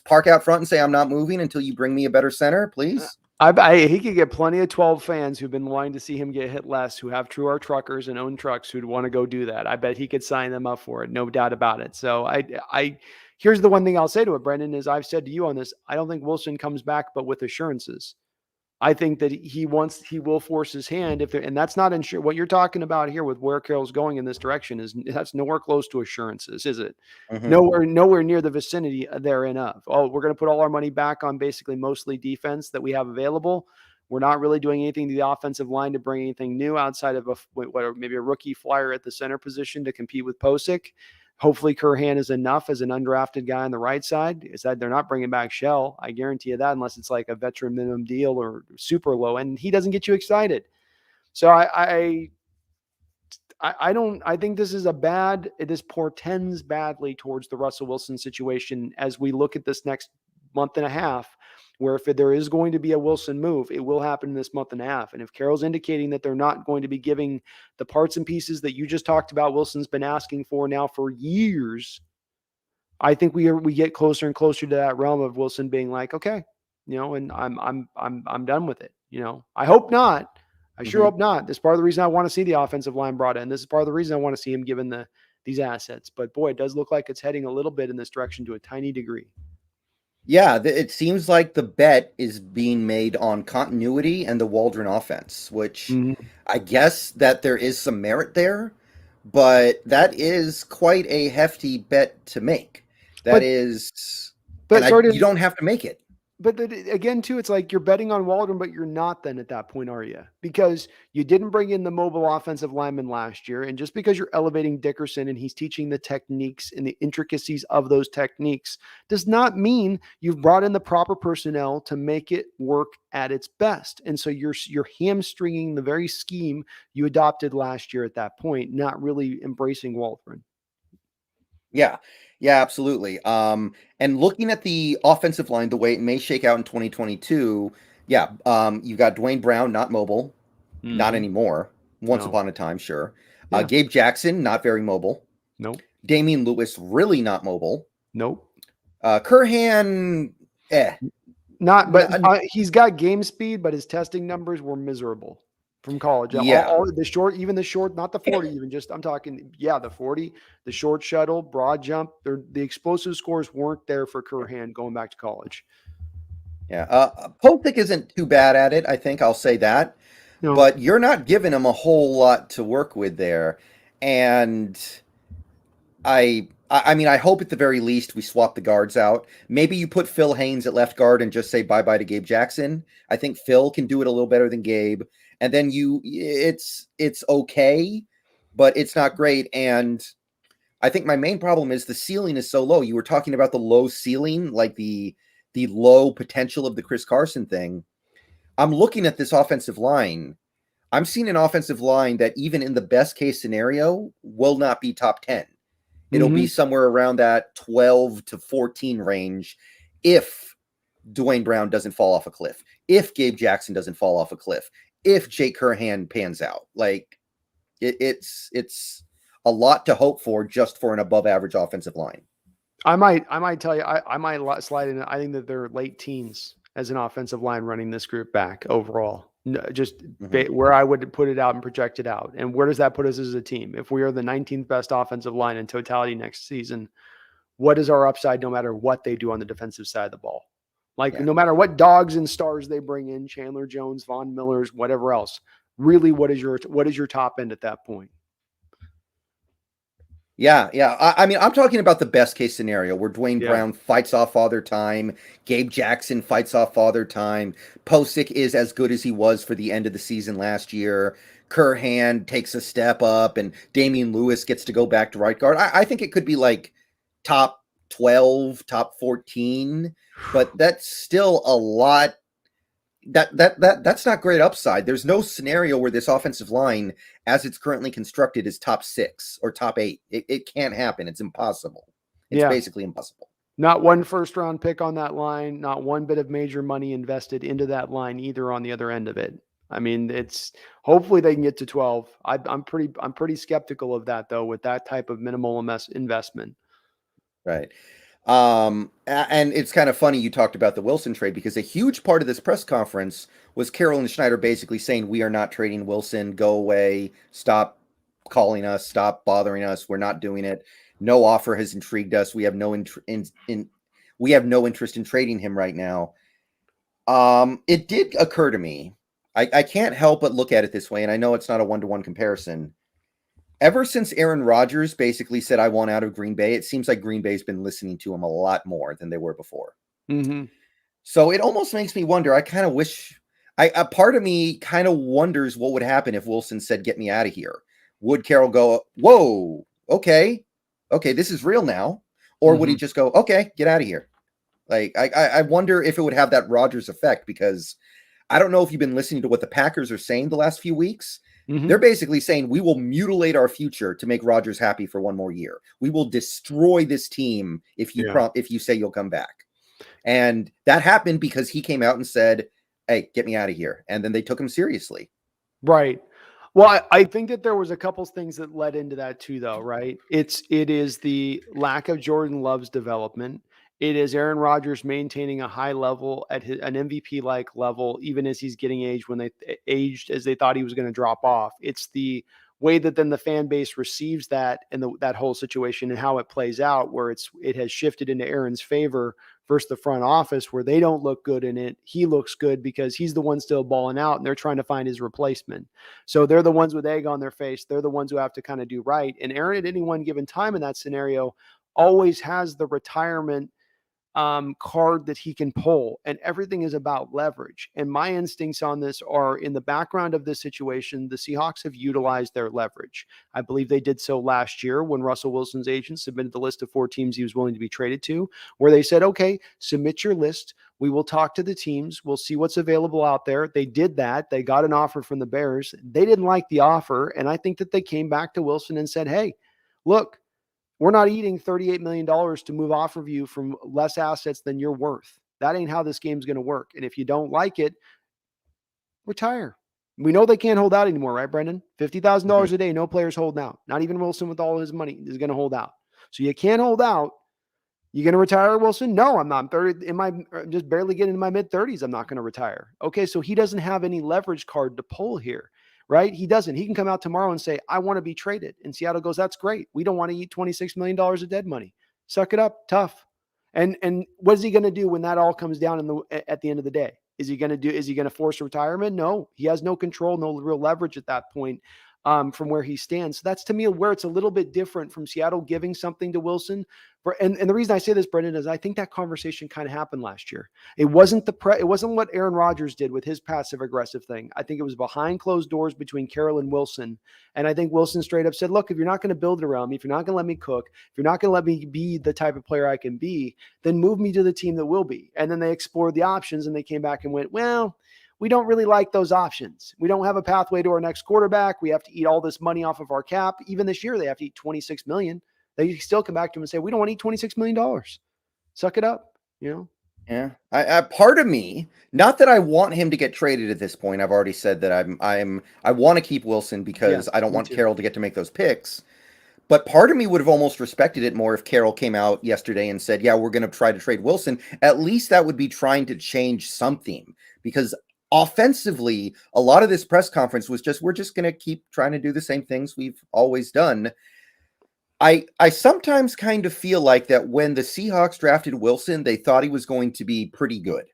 park out front and say, I'm not moving until you bring me a better center, please. He could get plenty of 12 fans who've been wanting to see him get hit less, who have True R truckers and own trucks who'd want to go do that. I bet he could sign them up for it. No doubt about it. So here's the one thing I'll say to it, Brendan, is I've said to you on this, I don't think Wilson comes back, but with assurances. I think that he will force his hand and that's not ensure what you're talking about here with where Carroll's going in this direction that's nowhere close to assurances, is it? Mm-hmm. Nowhere near the vicinity therein of. Oh, we're going to put all our money back on basically mostly defense that we have available. We're not really doing anything to the offensive line to bring anything new outside of maybe a rookie flyer at the center position to compete with Posick. Hopefully Curhan is enough as an undrafted guy on the right side. Is that they're not bringing back Shell. I guarantee you that, unless it's like a veteran minimum deal or super low, and he doesn't get you excited. So I think this portends badly towards the Russell Wilson situation as we look at this next month and a half, where if there is going to be a Wilson move, it will happen in this month and a half. And if Carroll's indicating that they're not going to be giving the parts and pieces that you just talked about, Wilson's been asking for now for years, I think we get closer and closer to that realm of Wilson being like, okay, and I'm done with it. I hope not. I sure hope not. This is part of the reason I want to see the offensive line brought in. This is part of the reason I want to see him given the these assets. But boy, it does look like it's heading a little bit in this direction to a tiny degree. Yeah, it seems like the bet is being made on continuity and the Waldron offense, which I guess that there is some merit there, but that is quite a hefty bet to make. But You don't have to make it. But again, too, it's like you're betting on Waldron, but you're not then at that point, are you? Because you didn't bring in the mobile offensive lineman last year. And just because you're elevating Dickerson and he's teaching the techniques and the intricacies of those techniques does not mean you've brought in the proper personnel to make it work at its best. And so you're hamstringing the very scheme you adopted last year at that point, not really embracing Waldron. Yeah. Yeah, absolutely. And looking at the offensive line, the way it may shake out in 2022, you got Dwayne Brown, not mobile, not anymore. Once upon a time, sure. Yeah. Gabe Jackson, not very mobile. Nope. Damian Lewis, really not mobile. Nope. Curhan, Not, but he's got game speed, but his testing numbers were miserable from college. Yeah. All the short, not the 40, even just, I'm talking, the 40, the short shuttle, broad jump, the explosive scores weren't there for Curhan going back to college. Yeah. Poltik isn't too bad at it. I think I'll say that, but you're not giving him a whole lot to work with there. And I mean, I hope at the very least we swap the guards out. Maybe you put Phil Haynes at left guard and just say bye-bye to Gabe Jackson. I think Phil can do it a little better than Gabe. And then it's okay, but it's not great. And I think my main problem is the ceiling is so low. You were talking about the low ceiling, like the low potential of the Chris Carson thing. I'm looking at this offensive line. I'm seeing an offensive line that even in the best case scenario will not be top 10. It'll be somewhere around that 12 to 14 range if Dwayne Brown doesn't fall off a cliff, if Gabe Jackson doesn't fall off a cliff, if Jake Curhan pans out. Like it's a lot to hope for just for an above average offensive line. I might tell you, I might slide in. I think that they're late teens as an offensive line running this group back overall. Just where I would put it out and project it out. And where does that put us as a team? If we are the 19th best offensive line in totality next season, what is our upside no matter what they do on the defensive side of the ball? No matter what dogs and stars they bring in, Chandler Jones, Von Millers, whatever else, really, what is your top end at that point? Yeah. I mean, I'm talking about the best case scenario where Dwayne Brown fights off Father Time, Gabe Jackson fights off Father Time, Posick is as good as he was for the end of the season last year, Curhan takes a step up, and Damian Lewis gets to go back to right guard. I think it could be like top 12, top 14, but that's still a lot. That's not great upside. There's no scenario where this offensive line, as it's currently constructed, is top 6 or top 8. It can't happen. It's impossible. It's basically impossible. Not one first round pick on that line, not one bit of major money invested into that line either on the other end of it. I mean, it's hopefully they can get to 12. I'm pretty skeptical of that though, with that type of minimal investment. Right. And it's kind of funny you talked about the Wilson trade, because a huge part of this press conference was Carroll and Schneider basically saying, we are not trading Wilson, go away, stop calling us, stop bothering us, we're not doing it. No offer has intrigued us. We have no interest in trading him right now. It did occur to me, I can't help but look at it this way, and I know it's not a one-to-one comparison. Ever since Aaron Rodgers basically said, I want out of Green Bay, it seems like Green Bay's been listening to him a lot more than they were before. So it almost makes me wonder. I kind of wish, a part of me kind of wonders what would happen if Wilson said, get me out of here. Would Carroll go, whoa, okay, this is real now? Or would he just go, okay, get out of here? Like, I wonder if it would have that Rodgers effect, because I don't know if you've been listening to what the Packers are saying the last few weeks. They're basically saying, we will mutilate our future to make Rodgers happy for one more year. We will destroy this team if you say you'll come back. And that happened because he came out and said, hey, get me out of here. And then they took him seriously. Right. Well, I think that there was a couple things that led into that too, though, right? It is the lack of Jordan Love's development. It is Aaron Rodgers maintaining a high level at an MVP-like level, even as he's getting aged as they thought he was going to drop off. It's the way that then the fan base receives that and that whole situation and how it plays out, where it has shifted into Aaron's favor versus the front office, where they don't look good in it. He looks good because he's the one still balling out and they're trying to find his replacement. So they're the ones with egg on their face. They're the ones who have to kind of do right. And Aaron, at any one given time in that scenario, always has the retirement card that he can pull, and everything is about leverage. And my instincts on this are, in the background of this situation, the Seahawks have utilized their leverage. I believe they did so last year when Russell Wilson's agent submitted the list of 4 teams he was willing to be traded to, where they said, okay, submit your list. We will talk to the teams. We'll see what's available out there. They did that. They got an offer from the Bears. They didn't like the offer. And I think that they came back to Wilson and said, hey, look, we're not eating $38 million to move off of you from less assets than you're worth. That ain't how this game's going to work. And if you don't like it, retire. We know they can't hold out anymore, right, Brendan? $50,000 a day, no players holding out. Not even Wilson with all his money is going to hold out. So you can't hold out. You going to retire, Wilson? No, I'm not. I'm just barely getting into my mid-30s. I'm not going to retire. Okay, so he doesn't have any leverage card to pull here. Right? He doesn't. He can come out tomorrow and say, I want to be traded. And Seattle goes, that's great. We don't want to eat $26 million of dead money. Suck it up. Tough. And what is he going to do when that all comes down at the end of the day? Is he going to force retirement? No, he has no control, no real leverage at that point from where he stands. So that's, to me, where it's a little bit different from Seattle giving something to Wilson. And the reason I say this, Brendan, is I think that conversation kind of happened last year. It wasn't it wasn't what Aaron Rodgers did with his passive aggressive thing. I think it was behind closed doors between Carroll and Wilson. And I think Wilson straight up said, look, if you're not going to build it around me, if you're not going to let me cook, if you're not going to let me be the type of player I can be, then move me to the team that will be. And then they explored the options and they came back and went, well, we don't really like those options. We don't have a pathway to our next quarterback. We have to eat all this money off of our cap. Even this year, they have to eat $26 million. They still come back to him and say, we don't want to eat $26 million. Suck it up, you know? Yeah. I part of me, not that I want him to get traded at this point. I've already said that I want to keep Wilson because I don't want Carroll to get to make those picks. But part of me would have almost respected it more if Carroll came out yesterday and said, yeah, we're going to try to trade Wilson. At least that would be trying to change something, because offensively, a lot of this press conference was just, we're just going to keep trying to do the same things we've always done. I sometimes kind of feel like that when the Seahawks drafted Wilson, they thought he was going to be pretty good.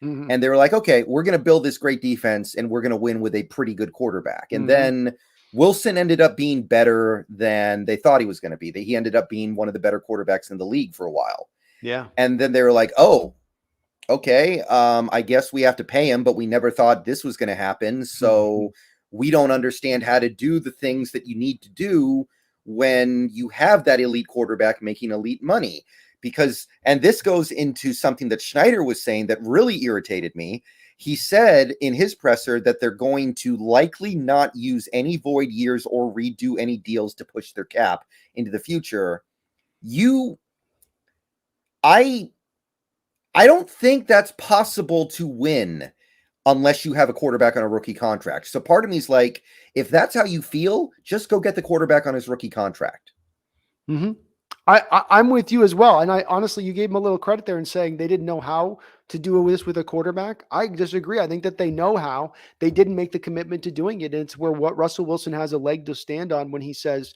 Mm-hmm. And they were like, okay, we're going to build this great defense and we're going to win with a pretty good quarterback. And then Wilson ended up being better than they thought he was going to be. He ended up being one of the better quarterbacks in the league for a while. Yeah. And then they were like, oh, okay, I guess we have to pay him, but we never thought this was going to happen. So we don't understand how to do the things that you need to do when you have that elite quarterback making elite money. Because, and this goes into something that Schneider was saying that really irritated me. He said in his presser that they're going to likely not use any void years or redo any deals to push their cap into the future. I don't think that's possible to win unless you have a quarterback on a rookie contract. So part of me is like, if that's how you feel, just go get the quarterback on his rookie contract. Mm-hmm. I'm with you as well. And I honestly, you gave him a little credit there in saying they didn't know how to do this with a quarterback. I disagree. I think that they know how. They didn't make the commitment to doing it. And it's where what Russell Wilson has a leg to stand on when he says,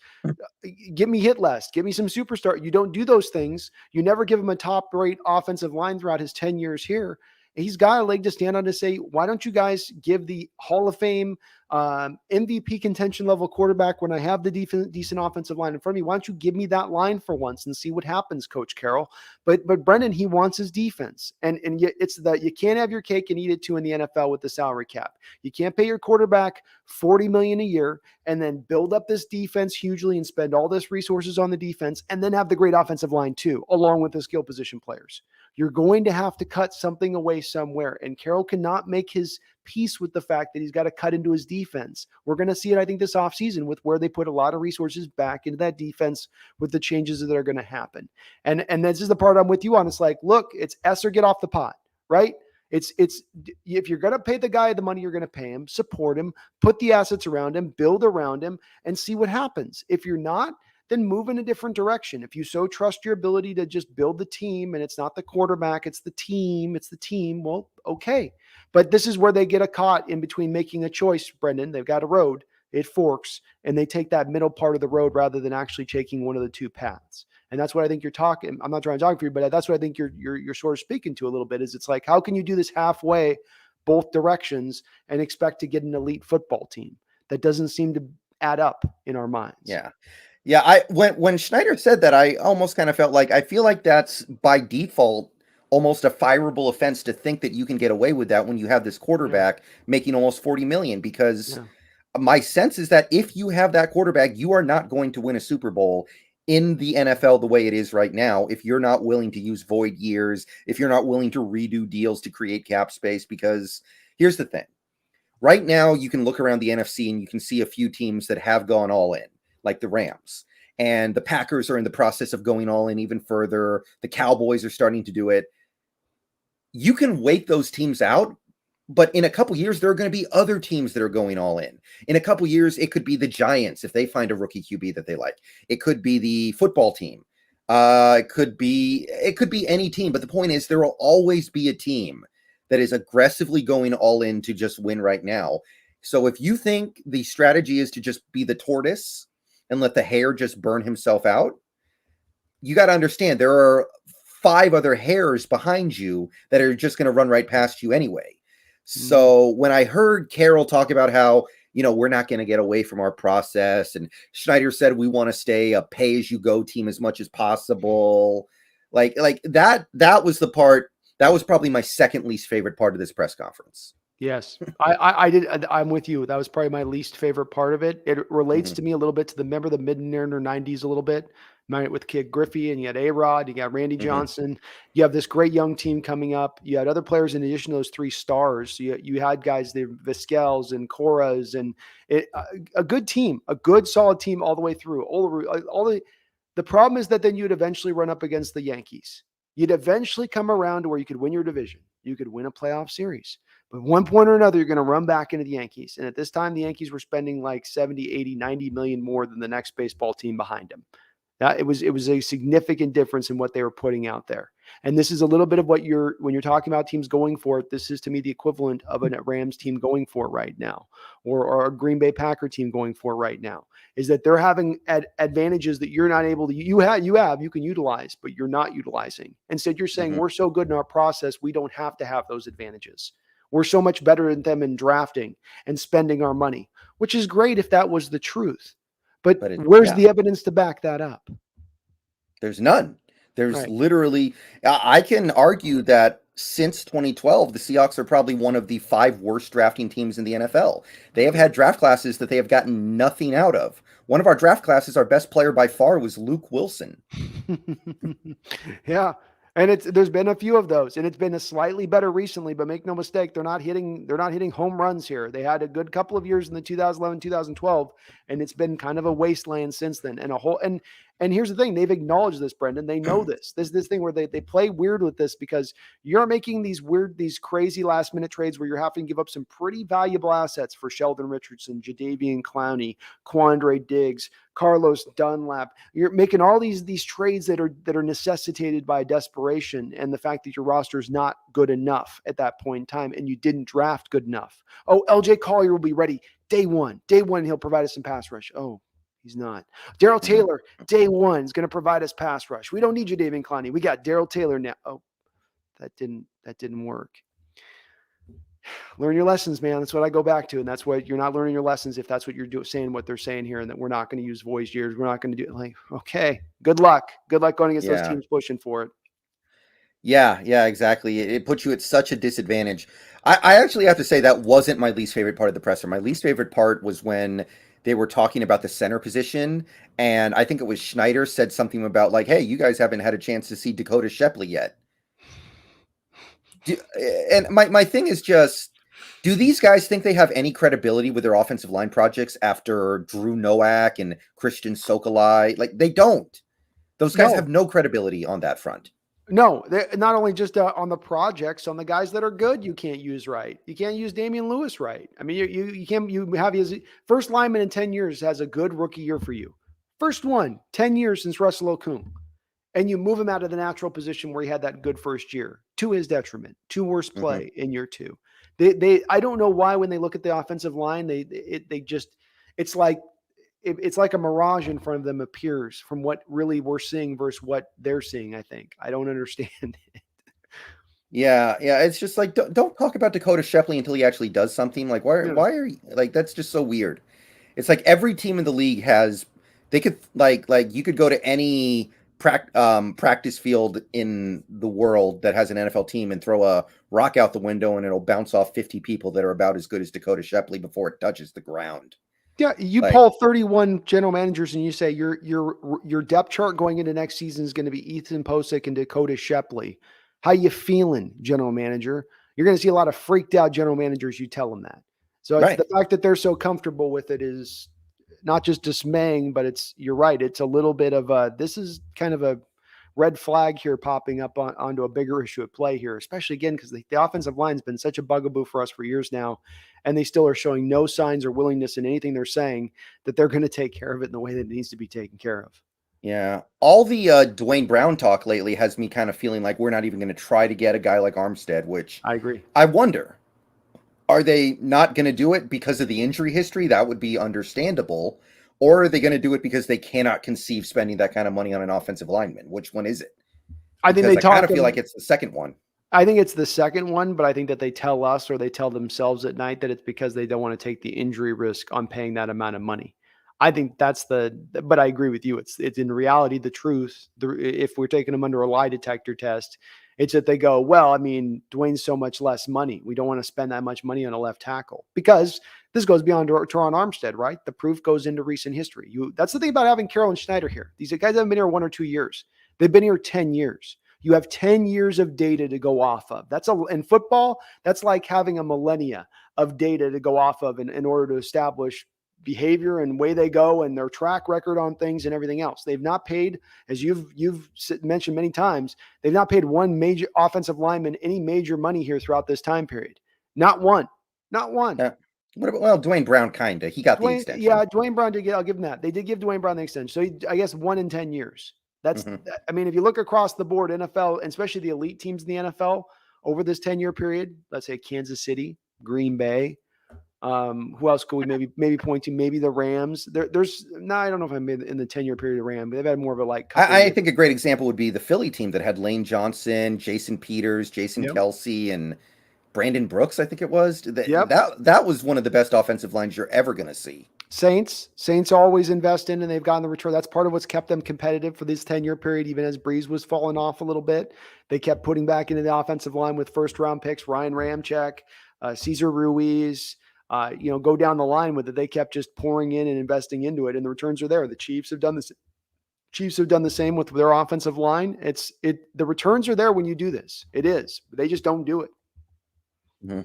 give me hit less, give me some superstar. You don't do those things. You never give him a top rate offensive line throughout his 10 years here. He's got a leg to stand on to say, why don't you guys give the Hall of Fame MVP contention level quarterback when I have the decent offensive line in front of me? Why don't you give me that line for once and see what happens, Coach Carroll? But Brendan, he wants his defense. And it's that you can't have your cake and eat it too in the NFL with the salary cap. You can't pay your quarterback $40 million a year and then build up this defense hugely and spend all this resources on the defense and then have the great offensive line too, along with the skill position players. You're going to have to cut something away somewhere. And Carroll cannot make his peace with the fact that he's got to cut into his defense. We're going to see it, I think, this offseason with where they put a lot of resources back into that defense with the changes that are going to happen. And this is the part I'm with you on. It's like, look, it's S or get off the pot, right? It's if you're going to pay the guy the money, you're going to pay him, support him, put the assets around him, build around him, and see what happens. If you're not, then move in a different direction. If you so trust your ability to just build the team and it's not the quarterback, it's the team, well, okay. But this is where they get a caught in between making a choice, Brendan. They've got a road. it forks, and they take that middle part of the road rather than actually taking one of the two paths. And that's what I think you're talking. I'm not trying to talk for you, but that's what I think you're sort of speaking to a little bit. Is it's like, how can you do this halfway, both directions, and expect to get an elite football team? That doesn't seem to add up in our minds. Yeah. Yeah. When Schneider said that, I almost kind of felt like, I feel like that's by default almost a fireable offense to think that you can get away with that when you have this quarterback making almost 40 million, because my sense is that if you have that quarterback, you are not going to win a Super Bowl in the NFL the way it is right now if you're not willing to use void years, if you're not willing to redo deals to create cap space. Because here's the thing. Right now, you can look around the NFC and you can see a few teams that have gone all in, like the Rams. And the Packers are in the process of going all in even further. The Cowboys are starting to do it. You can wait those teams out, but in a couple years, there are going to be other teams that are going all in. In a couple years, it could be the Giants if they find a rookie QB that they like. It could be the football team. It could be any team. But the point is, there will always be a team that is aggressively going all in to just win right now. So if you think the strategy is to just be the tortoise and let the hare just burn himself out, you got to understand there are 5 other hares behind you that are just going to run right past you anyway. So when I heard Carroll talk about how, we're not going to get away from our process, and Schneider said we want to stay a pay-as-you-go team as much as possible, like that was the part. That was probably my second least favorite part of this press conference. Yes, I'm with you. That was probably my least favorite part of it. It relates to me a little bit to the mid-90s a little bit. With Kid Griffey, and you had A-Rod, you got Randy Johnson. You have this great young team coming up. You had other players in addition to those 3 stars. So you had guys, the Vizquels and Coras, and a good team, a good solid team all the way through. The problem is that then you'd eventually run up against the Yankees. You'd eventually come around to where you could win your division. You could win a playoff series. But at one point or another, you're going to run back into the Yankees. And at this time, the Yankees were spending like 70, 80, 90 million more than the next baseball team behind them. It was a significant difference in what they were putting out there. And this is a little bit of what when you're talking about teams going for it, this is to me the equivalent of a Rams team going for it right now, or a Green Bay Packer team going for it right now, is that they're having advantages that you're not able to, you can utilize, but you're not utilizing. Instead, you're saying we're so good in our process, we don't have to have those advantages. We're so much better than them in drafting and spending our money, which is great if that was the truth. But where's the evidence to back that up? There's none. There's literally, I can argue that since 2012, the Seahawks are probably one of the 5 worst drafting teams in the NFL. They have had draft classes that they have gotten nothing out of. One of our draft classes, our best player by far was Luke Wilson. Yeah. And there's been a few of those, and it's been a slightly better recently, but make no mistake, they're not hitting home runs here. They had a good couple of years in the 2011, 2012, and it's been kind of a wasteland since then. And here's the thing, they've acknowledged this, Brendan. They know this. There's this thing where they play weird with this because you're making these crazy last minute trades where you're having to give up some pretty valuable assets for Sheldon Richardson, Jadeveon Clowney, Quandre Diggs, Carlos Dunlap. You're making all these trades that are necessitated by desperation and the fact that your roster is not good enough at that point in time, and you didn't draft good enough. Oh, LJ Collier will be ready day one. He'll provide us some pass rush. Oh, he's not. Darrell Taylor, day one, is going to provide us pass rush. We don't need Jadeveon Clowney. We got Darrell Taylor now. Oh, that didn't work. Learn your lessons, man. That's what I go back to. And that's what you're not learning your lessons if that's what you're saying, what they're saying here, and that we're not going to use voice years. We're not going to do it. Like, okay, good luck. Good luck going against those teams pushing for it. Yeah, exactly. It puts you at such a disadvantage. I actually have to say that wasn't my least favorite part of the presser. My least favorite part was when they were talking about the center position, and I think it was Schneider said something about like, hey, you guys haven't had a chance to see Dakota Shepley yet. And my thing is just, do these guys think they have any credibility with their offensive line projects after Drew Nowak and Christian Sokolai? Like, they don't. Those guys have no credibility on that front. No, not only just on the projects, on the guys that are good, you can't use right. You can't use Damian Lewis right. I mean, you have his first lineman in 10 years has a good rookie year for you. First one, 10 years since Russell Okung. And you move him out of the natural position where he had that good first year to his detriment, to worse play in year 2. I don't know why when they look at the offensive line, they just, it's like it's like a mirage in front of them appears from what really we're seeing versus what they're seeing. I think I don't understand. Yeah, it's just like don't talk about Dakota Shepley until he actually does something. Like why Yeah. why are you like that's just so weird. It's like every team in the league has they could like you could go to any practice field in the world that has an NFL team and throw a rock out the window and it'll bounce off 50 people that are about as good as Dakota Shepley before it touches the ground. Yeah, you Like, poll 31 general managers and you say your depth chart going into next season is going to be Ethan Posick and Dakota Shepley. How you feeling, general manager? You're going to see a lot of freaked out general managers. You tell them that. So it's right. the fact that they're so comfortable with it is not just dismaying, but you're right. It's a little bit of this is kind of a red flag here popping up onto a bigger issue at play here, especially again, because the offensive line has been such a bugaboo for us for years now. And they still are showing no signs or willingness in anything they're saying that they're going to take care of it in the way that it needs to be taken care of. Yeah. All the Dwayne Brown talk lately has me kind of feeling like we're not even going to try to get a guy like Armstead, which I agree. I wonder, are they not going to do it because of the injury history? That would be understandable. Or are they going to do it because they cannot conceive spending that kind of money on an offensive lineman? Which one is it? I think Because they I kind of feel like it's the second one. I think it's the second one, but I think that they tell us or they tell themselves at night that it's because they don't want to take the injury risk on paying that amount of money. I think that's but I agree with you. It's in reality, the truth. If we're taking them under a lie detector test, it's that they go, well, I mean, Dwayne's so much less money. We don't want to spend that much money on a left tackle because this goes beyond Teron Armstead, right? The proof goes into recent history. That's the thing about having Carroll and Schneider here. These guys haven't been here 1 or 2 years. They've been here 10 years. You have 10 years of data to go off of. In football, that's like having a millennia of data to go off of in order to establish behavior and way they go and their track record on things and everything else. They've not paid, as you've mentioned many times, they've not paid one major offensive lineman any major money here throughout this time period. Not one. What about, well, Dwayne Brown, kind of. He got the extension. Yeah, Dwayne Brown did I'll give him that. They did give Dwayne Brown the extension. So I guess 1 in 10 years. I mean, if you look across the board, NFL, and especially the elite teams in the NFL over this 10-year period, let's say Kansas City, Green Bay, who else could we maybe point to? Maybe the Rams. I don't know if I'm in the 10-year period of Ram, but they've had more of a like. I think a great example would be the Philly team that had Lane Johnson, Jason Peters, Jason Kelsey, and Brandon Brooks. I think it was. That was one of the best offensive lines you're ever going to see. Saints always invest in, and they've gotten the return. That's part of what's kept them competitive for this 10-year period, even as Breeze was falling off a little bit. They kept putting back into the offensive line with first-round picks, Ryan Ramczyk, Cesar Ruiz. Go down the line with it. They kept just pouring in and investing into it, and the returns are there. The Chiefs have done this. Chiefs have done the same with their offensive line. The returns are there when you do this. It is. They just don't do it. Mm-hmm.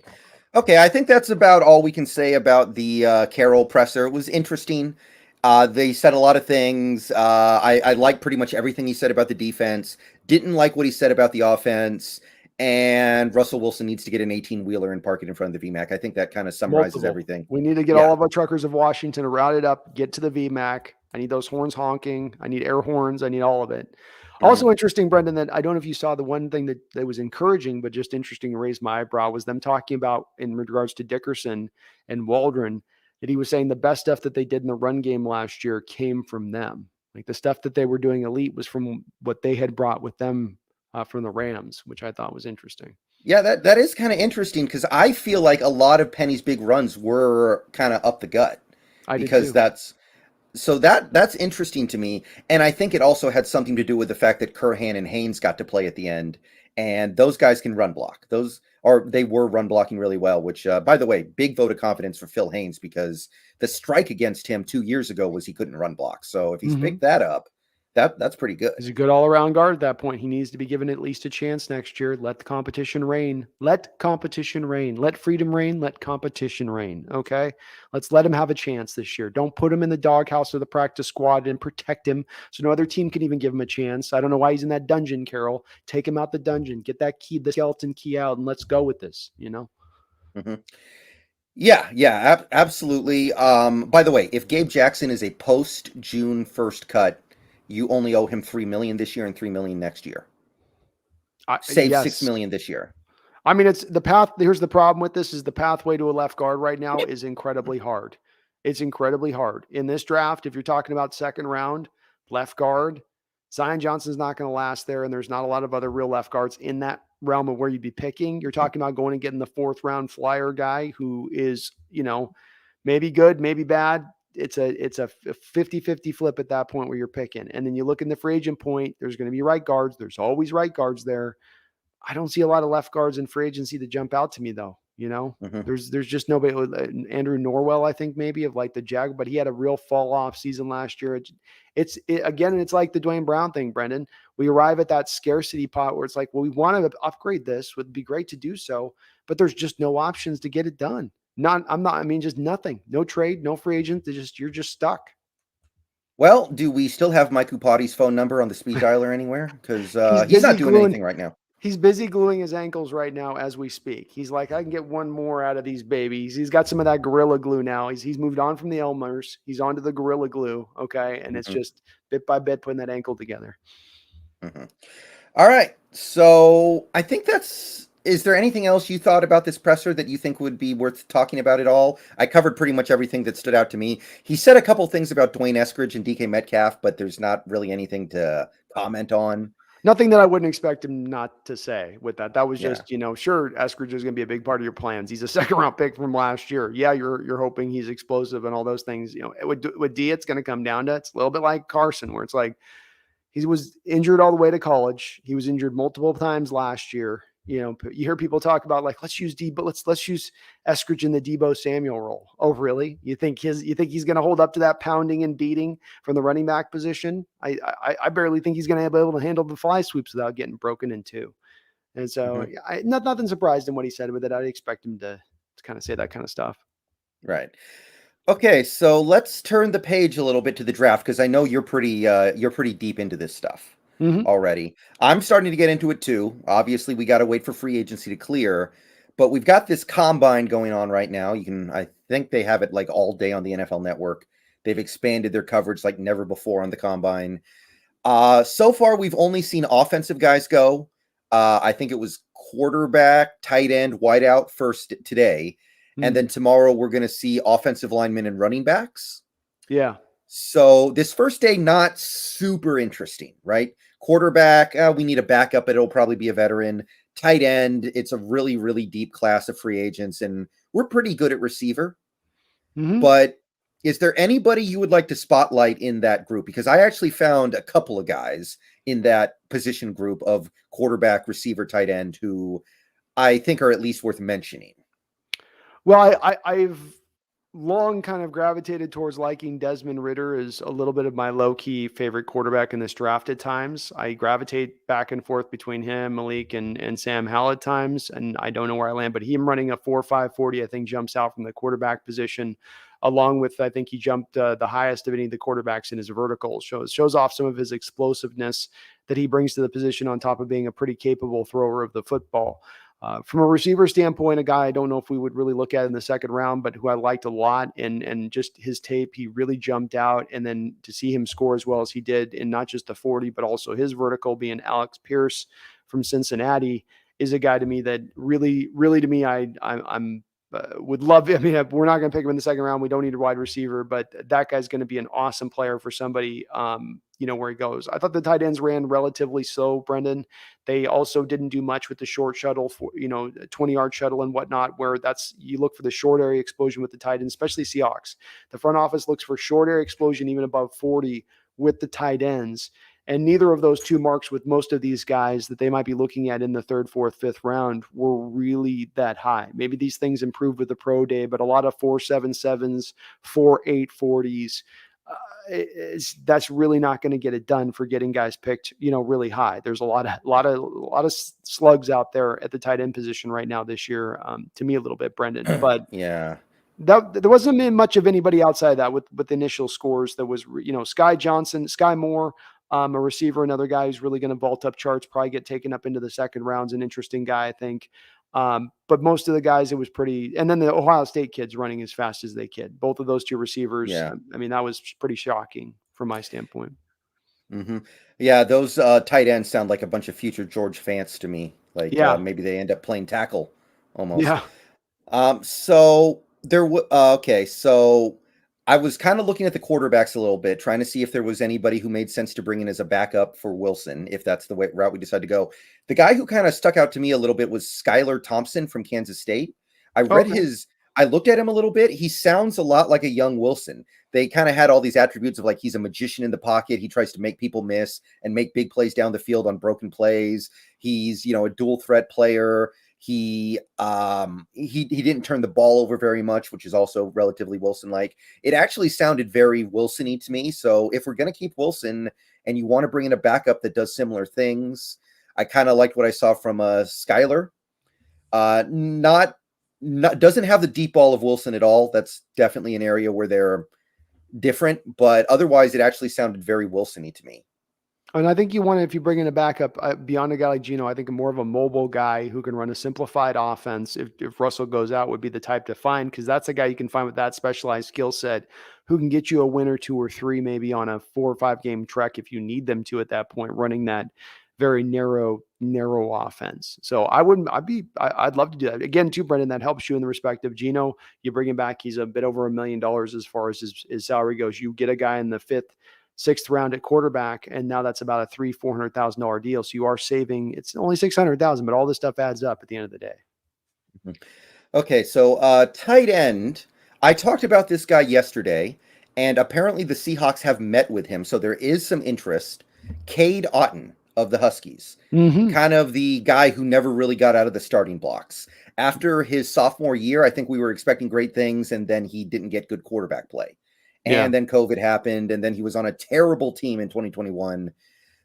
Okay, I think that's about all we can say about the Carroll presser. It was interesting. They said a lot of things. I like pretty much everything he said about the defense. Didn't like what he said about the offense. And Russell Wilson needs to get an 18-wheeler and park it in front of the VMAC. I think that kind of summarizes everything. We need to get all of our truckers of Washington to route it up, get to the VMAC. I need those horns honking. I need air horns. I need all of it. Also interesting, Brendan, that I don't know if you saw the one thing that was encouraging, but just interesting and raised my eyebrow was them talking about in regards to Dickerson and Waldron, that he was saying the best stuff that they did in the run game last year came from them. Like the stuff that they were doing elite was from what they had brought with them from the Rams, which I thought was interesting. Yeah, that is kind of interesting because I feel like a lot of Penny's big runs were kind of up the gut. That's interesting to me. And I think it also had something to do with the fact that Curhan and Haynes got to play at the end, and those guys can run block. They were run blocking really well, which, by the way, big vote of confidence for Phil Haynes because the strike against him 2 years ago was he couldn't run block. So if he's picked that up, that's pretty good. He's a good all-around guard at that point. He needs to be given at least a chance next year. Let the competition reign. Let competition reign. Let freedom reign. Let competition reign. Okay? Let's let him have a chance this year. Don't put him in the doghouse or the practice squad and protect him so no other team can even give him a chance. I don't know why he's in that dungeon, Carroll. Take him out the dungeon. Get that key, the skeleton key out, and let's go with this, Mm-hmm. Yeah, absolutely. By the way, if Gabe Jackson is a post-June 1st cut, you only owe him $3 million this year and $3 million next year. Save $6 million this year. I mean, it's the path. Here's the problem with this: is the pathway to a left guard right now is incredibly hard. It's incredibly hard. In this draft, if you're talking about second round, left guard, Zion Johnson's not going to last there, and there's not a lot of other real left guards in that realm of where you'd be picking. You're talking about going and getting the fourth round flyer guy who is, maybe good, maybe bad. It's a 50-50 flip at that point where you're picking. And then you look in the free agent point, there's going to be right guards. There's always right guards there. I don't see a lot of left guards in free agency that jump out to me though. There's just nobody. Andrew Norwell, I think maybe of like the Jag, but he had a real fall off season last year. Again, it's like the Dwayne Brown thing, Brendan. We arrive at that scarcity pot where it's like, well, we want to upgrade this. Would be great to do so, but there's just no options to get it done. Just nothing. No trade, no free agent. You're just stuck. Well, do we still have Mike Upati's phone number on the speed dialer anywhere? Because he's not doing anything right now. He's busy gluing his ankles right now as we speak. He's like, I can get one more out of these babies. He's got some of that Gorilla Glue now. He's moved on from the Elmers. He's onto the Gorilla Glue. Okay. And it's just bit by bit putting that ankle together. All right. So I think is there anything else you thought about this presser that you think would be worth talking about at all? I covered pretty much everything that stood out to me. He said a couple things about Dwayne Eskridge and DK Metcalf, but there's not really anything to comment on. Nothing that I wouldn't expect him not to say with that. That was just, sure, Eskridge is going to be a big part of your plans. He's a second round pick from last year. Yeah, you're hoping he's explosive and all those things. With D, it's going to come down to, it's a little bit like Carson, where it's like he was injured all the way to college. He was injured multiple times last year. You hear people talk about like, let's use let's use Eskridge in the Deebo Samuel role. Oh, really? You think he's going to hold up to that pounding and beating from the running back position? I barely think he's going to be able to handle the fly sweeps without getting broken in two. And so nothing surprised in what he said with it. I'd expect him to kind of say that kind of stuff. Right. Okay, so let's turn the page a little bit to the draft because I know you're pretty deep into this stuff. Already. I'm starting to get into it too. Obviously, we got to wait for free agency to clear, but we've got this combine going on right now. I think they have it like all day on the NFL Network. They've expanded their coverage like never before on the combine. So far, we've only seen offensive guys go. I think it was quarterback, tight end, wideout first today. And then tomorrow we're going to see offensive linemen and running backs. Yeah. So this first day, not super interesting, right? Quarterback, we need a backup, but it'll probably be a veteran. Tight end, it's a really, really deep class of free agents, and we're pretty good at receiver. But is there anybody you would like to spotlight in that group? Because I actually found a couple of guys in that position group of quarterback, receiver, tight end who I think are at least worth mentioning. Well, I've long kind of gravitated towards liking Desmond Ridder as a little bit of my low-key favorite quarterback in this draft at times. I gravitate back and forth between him, Malik, and Sam Howell at times, and I don't know where I land, but him running a 4.5 40, I think, jumps out from the quarterback position, along with, I think he jumped the highest of any of the quarterbacks in his vertical. Shows off some of his explosiveness that he brings to the position on top of being a pretty capable thrower of the football. From a receiver standpoint, a guy I don't know if we would really look at in the second round, but who I liked a lot, and just his tape, he really jumped out. And then to see him score as well as he did in not just the 40, but also his vertical, being Alex Pierce from Cincinnati, is a guy to me that really, really to me, I'm would love. I mean, we're not going to pick him in the second round. We don't need a wide receiver, but that guy's going to be an awesome player for somebody, where he goes. I thought the tight ends ran relatively slow, Brendan. They also didn't do much with the short shuttle, 20-yard shuttle and whatnot, where you look for the short area explosion with the tight ends, especially Seahawks. The front office looks for short area explosion even above 40 with the tight ends. And neither of those two marks with most of these guys that they might be looking at in the third, fourth, fifth round were really that high. Maybe these things improved with the pro day, but a lot of 4.77s, 4.8 40s. That's really not going to get it done for getting guys picked, really high. There's a lot of slugs out there at the tight end position right now this year. To me, a little bit, Brendan, but yeah. There wasn't much of anybody outside that with initial scores. That was, Sky Johnson, Sky Moore, a receiver, another guy who's really going to vault up charts, probably get taken up into the second round's an interesting guy, I think. But most of the guys, it was pretty, and then the Ohio State kids running as fast as they could. Both of those two receivers. Yeah. I mean, that was pretty shocking from my standpoint. Yeah. Those tight ends sound like a bunch of future George Fants to me. Like, maybe they end up playing tackle almost. Yeah. So there okay. So I was kind of looking at the quarterbacks a little bit, trying to see if there was anybody who made sense to bring in as a backup for Wilson, if that's the route we decide to go. The guy who kind of stuck out to me a little bit was Skylar Thompson from Kansas State. Okay. I looked at him a little bit. He sounds a lot like a young Wilson. They kind of had all these attributes of like he's a magician in the pocket. He tries to make people miss and make big plays down the field on broken plays. He's, a dual threat player. He didn't turn the ball over very much, which is also relatively Wilson-like. It actually sounded very Wilson-y to me. So if we're going to keep Wilson and you want to bring in a backup that does similar things, I kind of liked what I saw from Skylar. Doesn't have the deep ball of Wilson at all. That's definitely an area where they're different, but otherwise it actually sounded very Wilson-y to me. And I think if you bring in a backup beyond a guy like Geno, I think more of a mobile guy who can run a simplified offense. If Russell goes out, would be the type to find, because that's a guy you can find with that specialized skill set who can get you a win or 2 or 3, maybe on a 4 or 5 game trek if you need them to at that point, running that very narrow offense. So I'd love to do that again too, Brendan. That helps you in the respect of Geno. You bring him back, he's a bit over $1 million as far as his salary goes. You get a guy in the 5th, 6th round at quarterback, and now that's about a $400,000 deal. So you are saving. It's only $600,000, but all this stuff adds up at the end of the day. Okay, so tight end. I talked about this guy yesterday, and apparently the Seahawks have met with him, so there is some interest. Cade Otton of the Huskies, kind of the guy who never really got out of the starting blocks. After his sophomore year, I think we were expecting great things, and then he didn't get good quarterback play. And then COVID happened, and then he was on a terrible team in 2021.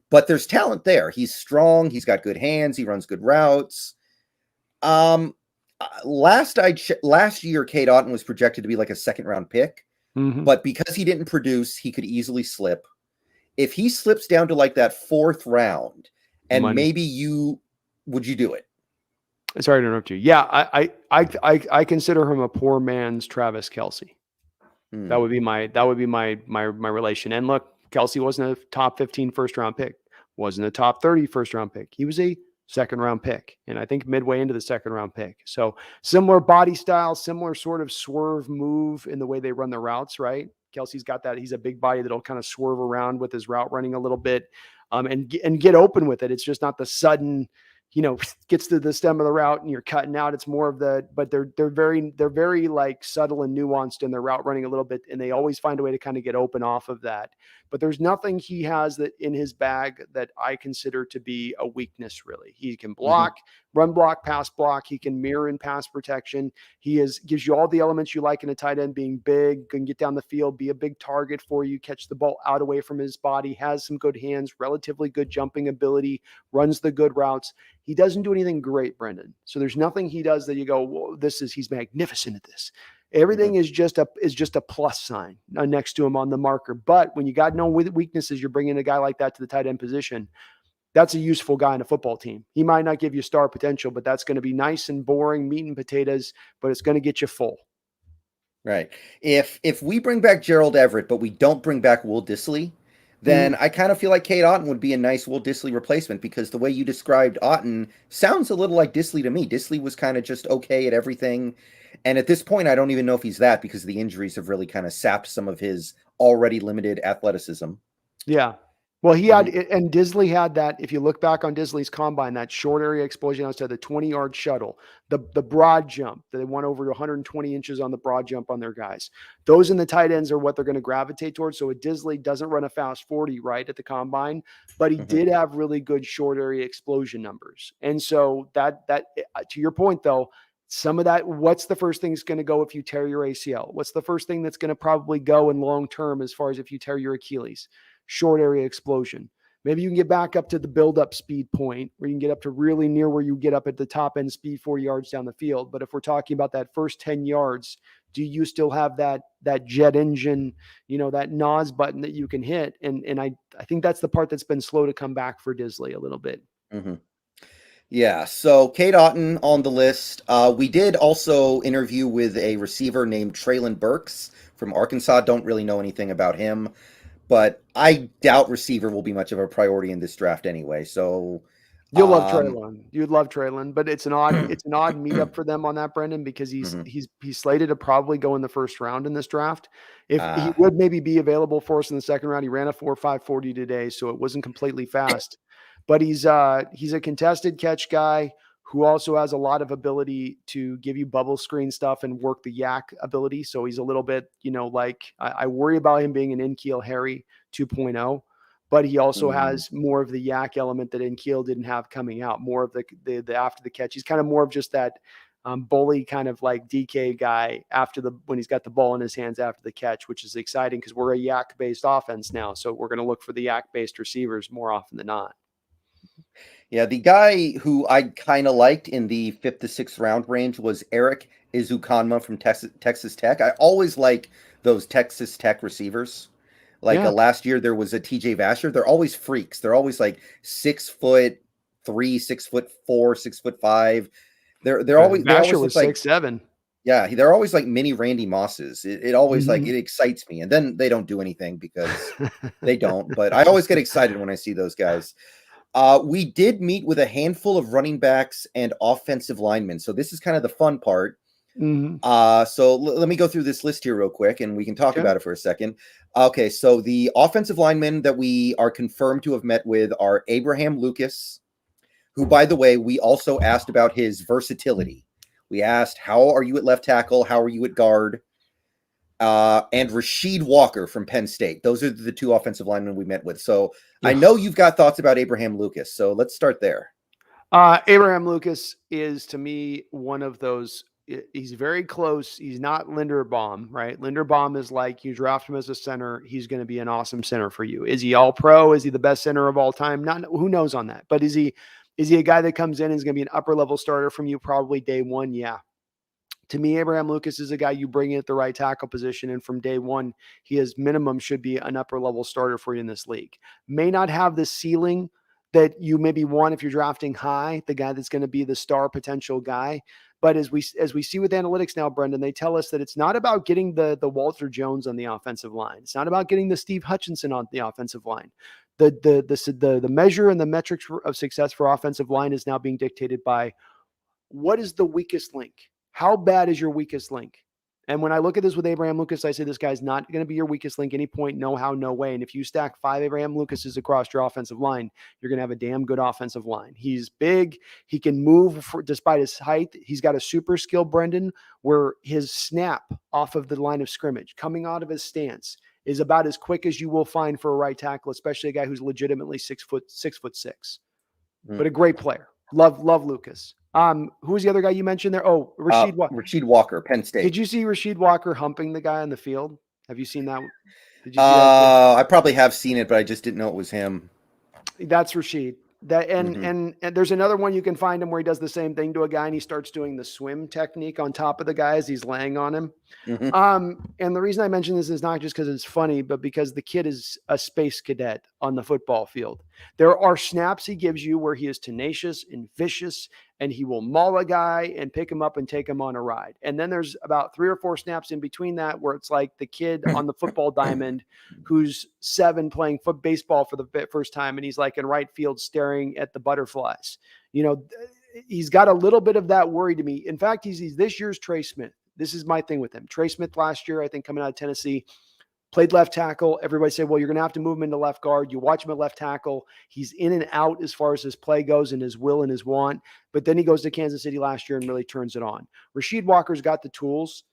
But there's talent there. He's strong. He's got good hands. He runs good routes. Last year, Cade Otton was projected to be like a 2nd-round pick. But because he didn't produce, he could easily slip. If he slips down to like that 4th round, and would you do it? Sorry to interrupt you. Yeah, I consider him a poor man's Travis Kelce. That would be my relation. And look, Kelce wasn't a top 15 first-round pick, wasn't a top 30 first-round pick. He was a 2nd-round pick, and I think midway into the 2nd-round pick. So similar body style, similar sort of swerve move in the way they run the routes, right? Kelce's got that. He's a big body that'll kind of swerve around with his route running a little bit, and get open with it. It's just not the sudden, gets to the stem of the route and you're cutting out. It's more of but they're very like subtle and nuanced in their route running a little bit. And they always find a way to kind of get open off of that. But there's nothing he has that in his bag that I consider to be a weakness, really. He can block, run block, pass block. He can mirror in pass protection. Gives you all the elements you like in a tight end, being big, can get down the field, be a big target for you, catch the ball out away from his body, has some good hands, relatively good jumping ability, runs the good routes. He doesn't do anything great, Brendan. So there's nothing he does that you go, well, he's magnificent at this. Everything is just a plus sign next to him on the marker. But when you got no weaknesses, you're bringing a guy like that to the tight end position. That's a useful guy in a football team. He might not give you star potential, but that's going to be nice and boring, meat and potatoes, but it's going to get you full. Right. If we bring back Gerald Everett, but we don't bring back Will Dissly, then I kind of feel like Cade Otton would be a nice Will Dissly replacement, because the way you described Otton sounds a little like Dissly to me. Dissly was kind of just okay at everything. And at this point, I don't even know if he's that, because the injuries have really kind of sapped some of his already limited athleticism. Yeah. Well, he had, and Dissly had that. If you look back on Disley's combine, that short area explosion outside, the 20-yard shuttle, the broad jump, they went over 120 inches on the broad jump on their guys. Those in the tight ends are what they're going to gravitate towards. So a Dissly doesn't run a fast 40 right at the combine, but he did have really good short area explosion numbers. And so that to your point though, some of that, what's the first thing that's going to go if you tear your ACL? What's the first thing that's going to probably go in long term as far as if you tear your Achilles? Short area explosion. Maybe you can get back up to the build-up speed point where you can get up to really near where you get up at the top end speed 40 yards down the field. But if we're talking about that first 10 yards, do you still have that jet engine, that NOS button that you can hit? And I think that's the part that's been slow to come back for Dissly a little bit. Yeah, so Cade Otton on the list. We did also interview with a receiver named Traylon Burks from Arkansas. Don't really know anything about him, but I doubt receiver will be much of a priority in this draft anyway. So You'll love Traylon. You'd love Traylon, but it's an odd meetup for them on that, Brendan, because he's slated to probably go in the first round in this draft. If he would maybe be available for us in the second round, he ran a 4.540 today, so it wasn't completely fast. But he's a contested catch guy who also has a lot of ability to give you bubble screen stuff and work the yak ability. So he's a little bit, like I worry about him being an in-keel Harry 2.0. But he also has more of the yak element that Nkeel didn't have coming out, more of the after the catch. He's kind of more of just that bully kind of like DK guy when he's got the ball in his hands after the catch, which is exciting because we're a yak-based offense now. So we're going to look for the yak-based receivers more often than not. Yeah, the guy who I kind of liked in the 5th to 6th round range was Eric Izukanma from Texas Tech. I always like those Texas Tech receivers. Last year, there was a TJ Vasher. They're always freaks. They're always like 6'3", 6'4", 6'5". They're always was like 6'7". Yeah, they're always like mini Randy Mosses. It always it excites me, and then they don't do anything because they don't. But I always get excited when I see those guys. We did meet with a handful of running backs and offensive linemen, so this is kind of the fun part. So let me go through this list here real quick and we can talk about it for a second. Okay, so the offensive linemen that we are confirmed to have met with are Abraham Lucas, who, by the way, we also asked about his versatility. We asked, how are you at left tackle? How are you at guard? And Rasheed Walker from Penn State. Those are the 2 offensive linemen we met with. So I know you've got thoughts about Abraham Lucas, so let's start there. Abraham Lucas is, to me, one of those. He's very close. He's not Linderbaum, right? Linderbaum is like, you draft him as a center, he's going to be an awesome center for you. Is he all pro? Is he the best center of all time? Who knows on that? But is he a guy that comes in and is going to be an upper level starter from you probably day one? Yeah. To me, Abraham Lucas is a guy you bring in at the right tackle position, and from day one, he is minimum should be an upper level starter for you in this league. May not have the ceiling that you maybe want if you're drafting high, the guy that's going to be the star potential guy. But as we see with analytics now, Brendan, they tell us that it's not about getting the Walter Jones on the offensive line. It's not about getting the Steve Hutchinson on the offensive line. The measure and the metrics of success for offensive line is now being dictated by what is the weakest link? How bad is your weakest link? And when I look at this with Abraham Lucas, I say this guy's not going to be your weakest link any point, no how, no way. And if you stack 5 Abraham Lucases across your offensive line, you're going to have a damn good offensive line. He's big. He can move despite his height. He's got a super skill, Brendan, where his snap off of the line of scrimmage, coming out of his stance, is about as quick as you will find for a right tackle, especially a guy who's legitimately 6'6", but a great player. Love Lucas. Who was the other guy you mentioned there? Oh, Rasheed Walker, Penn State. Did you see Rasheed Walker humping the guy on the field? Have you seen that? Did you see that? I probably have seen it, but I just didn't know it was him. That's Rasheed. And there's another one you can find him where he does the same thing to a guy and he starts doing the swim technique on top of the guy as he's laying on him. And the reason I mention this is not just because it's funny, but because the kid is a space cadet on the football field. There are snaps he gives you where he is tenacious and vicious, and he will maul a guy and pick him up and take him on a ride. And then there's about 3 or 4 snaps in between that where it's like the kid on the football diamond who's 7 playing baseball for the first time, and he's like in right field staring at the butterflies. He's got a little bit of that worry to me. In fact, he's this year's Trey Smith. This is my thing with him. Trey Smith last year, I think coming out of Tennessee, played left tackle. Everybody said, well, you're going to have to move him into left guard. You watch him at left tackle. He's in and out as far as his play goes and his will and his want. But then he goes to Kansas City last year and really turns it on. Rasheed Walker's got the tools,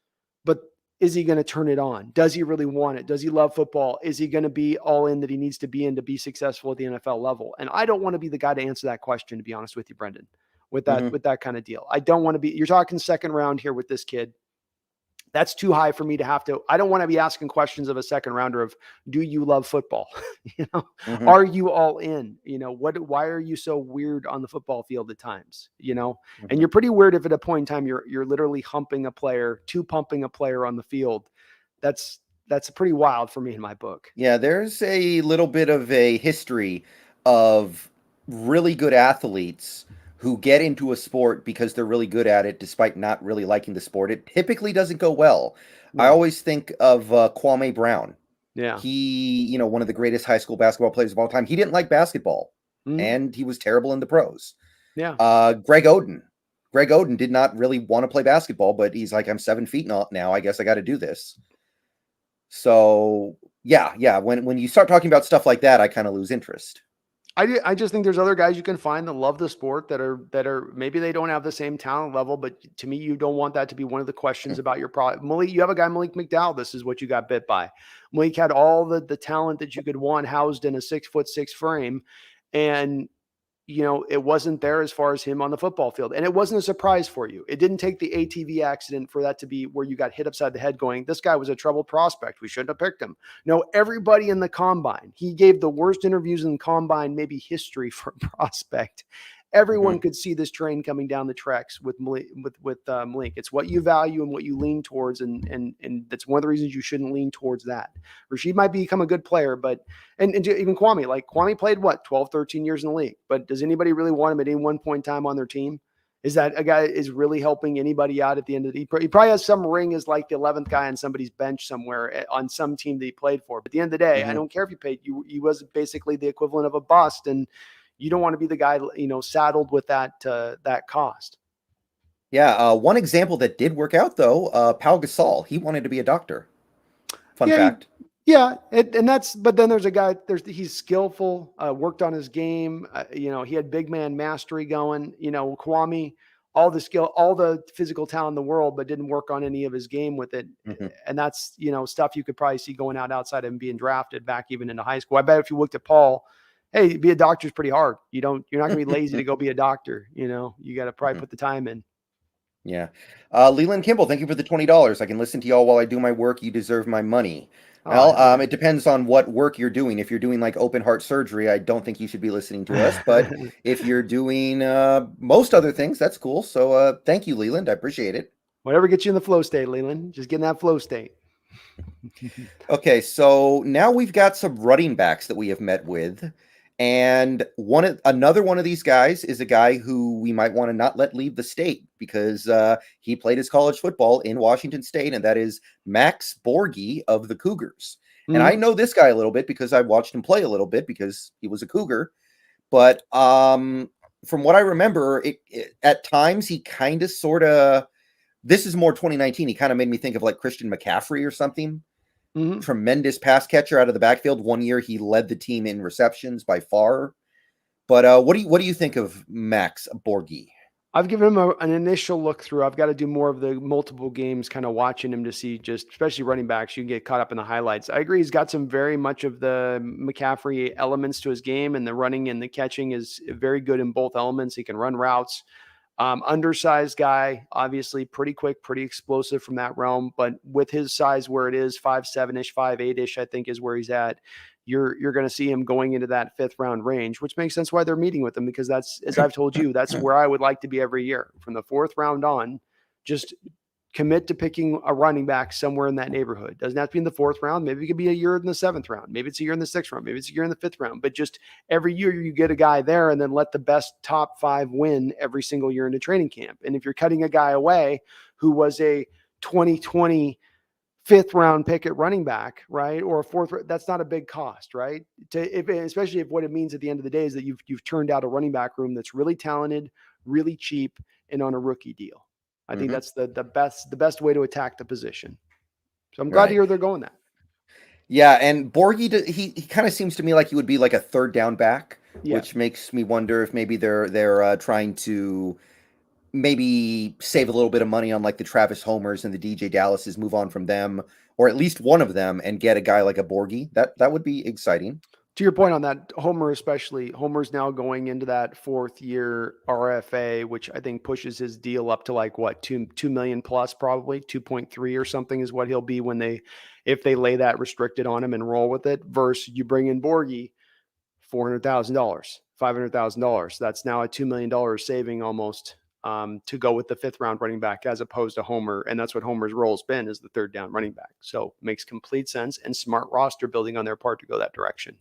but is he going to turn it on? Does he really want it? Does he love football? Is he going to be all in that he needs to be in to be successful at the NFL level? And I don't want to be the guy to answer that question, to be honest with you, Brendan, with that kind of deal. I don't want to be, you're talking second round here with this kid. That's too high for me to have to. I don't want to be asking questions of a second rounder of, do you love football? Are you all in? Why are you so weird on the football field at times? And you're pretty weird if at a point in time you're literally pumping a player on the field. That's pretty wild for me in my book. Yeah, there's a little bit of a history of really good athletes who get into a sport because they're really good at it despite not really liking the sport. It typically doesn't go well. I always think of Kwame Brown. Yeah. He, one of the greatest high school basketball players of all time. He didn't like basketball. and he was terrible in the pros. Yeah. Greg Oden did not really want to play basketball, but he's like, I'm 7 feet now. I guess I got to do this. So yeah. When you start talking about stuff like that, I kind of lose interest. I just think there's other guys you can find that love the sport that are maybe they don't have the same talent level, but to me, you don't want that to be one of the questions about your product. You have a guy, Malik McDowell. This is what you got bit by. Malik had all the talent that you could want housed in a 6'6" frame. And it wasn't there as far as him on the football field. And it wasn't a surprise for you. It didn't take the ATV accident for that to be where you got hit upside the head going, this guy was a troubled prospect. We shouldn't have picked him. No, everybody in the combine, he gave the worst interviews in the combine, maybe history for a prospect. Everyone could see this train coming down the tracks with Malik. It's what you value and what you lean towards, and that's one of the reasons you shouldn't lean towards that. Rasheed might become a good player, but and even Kwame played 12, 13 years in the league. But does anybody really want him at any one point in time on their team? Is that a guy is really helping anybody out at the end of the day? He probably has some ring as like the 11th guy on somebody's bench somewhere on some team that he played for. But at the end of the day, I don't care if you paid you. He was basically the equivalent of a bust, and you don't want to be the guy, saddled with that cost. Yeah. One example that did work out though, Pau Gasol, he wanted to be a doctor. Fun fact. But then there's a guy, he's skillful, worked on his game. He had big man mastery going, Kwame, all the skill, all the physical talent in the world, but didn't work on any of his game with it. And that's, stuff you could probably see going outside of him being drafted back even into high school. I bet if you looked at Paul, hey, be a doctor is pretty hard. You're not going to be lazy to go be a doctor. You got to probably put the time in. Yeah. Leland Kimball, thank you for the $20. I can listen to y'all while I do my work. You deserve my money. Well, it depends on what work you're doing. If you're doing like open heart surgery, I don't think you should be listening to us. But if you're doing most other things, that's cool. So thank you, Leland. I appreciate it. Whatever gets you in the flow state, Leland. Just get in that flow state. Okay, so now we've got some running backs that we have met with. And another one of these guys is a guy who we might want to not let leave the state because he played his college football in Washington State, and that is Max Borgie of the Cougars. And I know this guy a little bit because I watched him play a little bit because he was a Cougar. But from what I remember, at times he kind of sort of, this is more 2019, he kind of made me think of like Christian McCaffrey or something. Tremendous pass catcher out of the backfield. One year he led the team in receptions by far. But what do you think of Max Borgie? I've given him an initial look through. I've got to do more of the multiple games, kind of watching him to see just, especially running backs, you can get caught up in the highlights. I agree. He's got some very much of the McCaffrey elements to his game, and the running and the catching is very good in both elements. He can run routes. Undersized guy, obviously pretty quick, pretty explosive from that realm, but with his size where it is 5'7" 5'8" I think is where he's at. You're going to see him going into that 5th round range, which makes sense why they're meeting with him, because that's, as I've told you, that's where I would like to be every year from the 4th round on. Just commit to picking a running back somewhere in that neighborhood. Doesn't have to be in the 4th round. Maybe it could be a year in the 7th round. Maybe it's a year in the 6th round. Maybe it's a year in the 5th round. But just every year you get a guy there, and then let the best top 5 win every single year into training camp. And if you're cutting a guy away who was a 2020 5th round pick at running back, right, or a 4th, that's not a big cost, right? Especially if what it means at the end of the day is that you've turned out a running back room that's really talented, really cheap, and on a rookie deal. I think that's the best way to attack the position. So I'm glad to hear they're going that. Yeah, and Borgie, he kind of seems to me like he would be like a 3rd down back, which makes me wonder if maybe they're trying to maybe save a little bit of money on like the Travis Homers and the DJ Dallases, move on from them, or at least one of them, and get a guy like a Borgie. That would be exciting. To your point on that, Homer especially, Homer's now going into that 4th year RFA, which I think pushes his deal up to like what, 2 million plus, probably 2.3 or something is what he'll be if they lay that restricted on him and roll with it. Versus you bring in Borgie, $400,000, $500,000. That's now a $2 million saving almost to go with the 5th round running back as opposed to Homer. And that's what Homer's role's been, is the 3rd down running back. So makes complete sense, and smart roster building on their part to go that direction.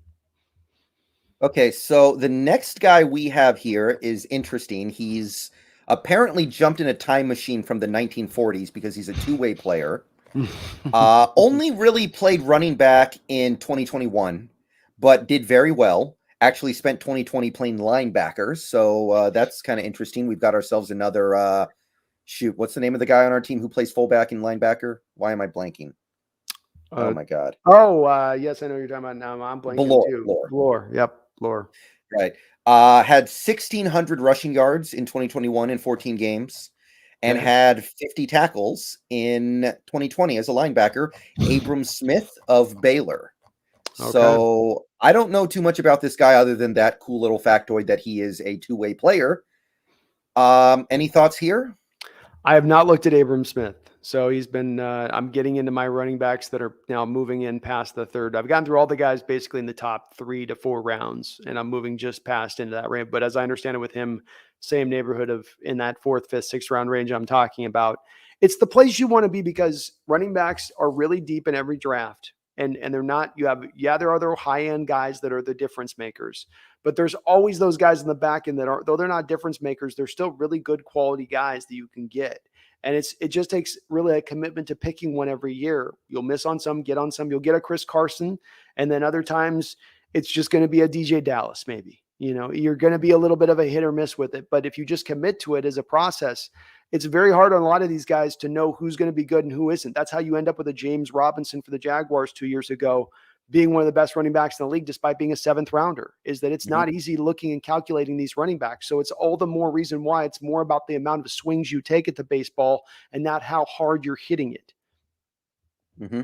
Okay, so the next guy we have here is interesting. He's apparently jumped in a time machine from the 1940s because he's a two-way player. Only really played running back in 2021, but did very well. actually spent 2020 playing linebacker. So that's kind of interesting. We've got ourselves another what's the name of the guy on our team who plays fullback and linebacker? Why am I blanking? Oh my God. Yes, I know what you're talking about now. I'm blanking too. Bloor. Bloor. Yep. Bloor. Right. Had 1,600 rushing yards in 2021 in 14 games and had 50 tackles in 2020 as a linebacker. Abram Smith of Baylor. Okay. So I don't know too much about this guy other than that cool little factoid that he is a two-way player. Any thoughts here? I have not looked at Abram Smith. So he's been, I'm getting into my running backs that are now moving in past the third. I've gotten through all the guys basically in the top 3 to 4 rounds, and I'm moving just past into that range. But as I understand it with him, same neighborhood of in that 4th, 5th, 6th round range I'm talking about. It's the place you want to be because running backs are really deep in every draft. And they're not, there are other high end guys that are the difference makers, but there's always those guys in the back end that are, though they're not difference makers, they're still really good quality guys that you can get. And it just takes really a commitment to picking one every year. You'll miss on some, get on some, you'll get a Chris Carson. And then other times it's just going to be a DJ Dallas. Maybe, you're going to be a little bit of a hit or miss with it. But if you just commit to it as a process, it's very hard on a lot of these guys to know who's going to be good and who isn't. That's how you end up with a James Robinson for the Jaguars 2 years ago, being one of the best running backs in the league, despite being a 7th rounder, is that it's not easy looking and calculating these running backs. So it's all the more reason why it's more about the amount of swings you take at the baseball and not how hard you're hitting it. Mm-hmm.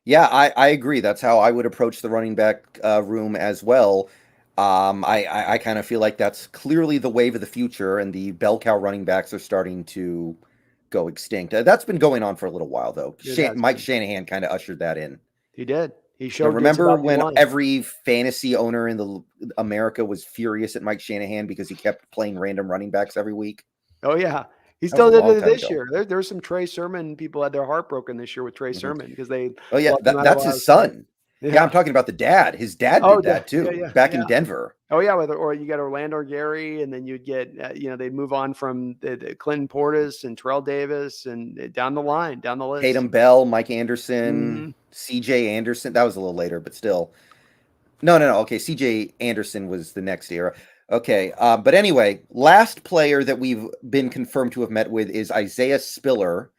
Yeah, I agree. That's how I would approach the running back room as well. I kind of feel like that's clearly the wave of the future, and the bell cow running backs are starting to go extinct. That's been going on for a little while, though. Mike Shanahan kind of ushered that in. He did. He showed. Remember when every fantasy owner in America was furious at Mike Shanahan because he kept playing random running backs every week? Oh yeah. He still did it this year. There's some Trey Sermon people had their heart broken this year with Trey Sermon because they. Oh yeah, that's his son. Yeah, I'm talking about the dad. His dad did that too, back in Denver. Oh yeah, or you got Orlando Gary, and then you'd get they'd move on from the Clinton Portis and Terrell Davis and down the list. Tatum Bell, Mike Anderson, C.J. Anderson. That was a little later, but still. No. Okay, C.J. Anderson was the next era. Okay, but anyway, last player that we've been confirmed to have met with is Isaiah Spiller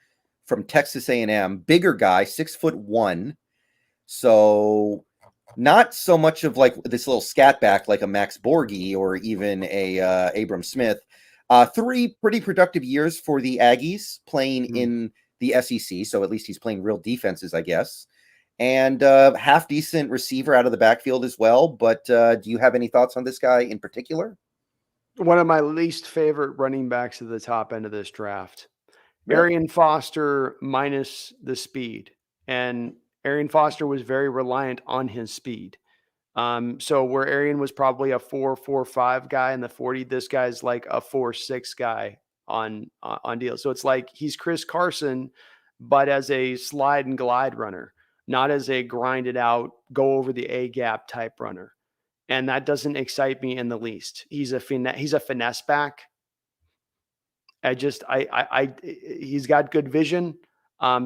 from Texas A&M. Bigger guy, 6'1". So not so much of like this little scat back like a Max Borgie or even a Abram Smith. 3 pretty productive years for the Aggies playing in the SEC. So at least he's playing real defenses, I guess. And half decent receiver out of the backfield as well. But do you have any thoughts on this guy in particular? One of my least favorite running backs at the top end of this draft. Arian Foster minus the speed. And Arian Foster was very reliant on his speed. So where Arian was probably a 4.45 guy in the 40, this guy's like a 4.6 guy on deal. So it's like he's Chris Carson, but as a slide and glide runner, not as a grinded out, go over the A gap type runner. And that doesn't excite me in the least. He's a finesse back. He's got good vision,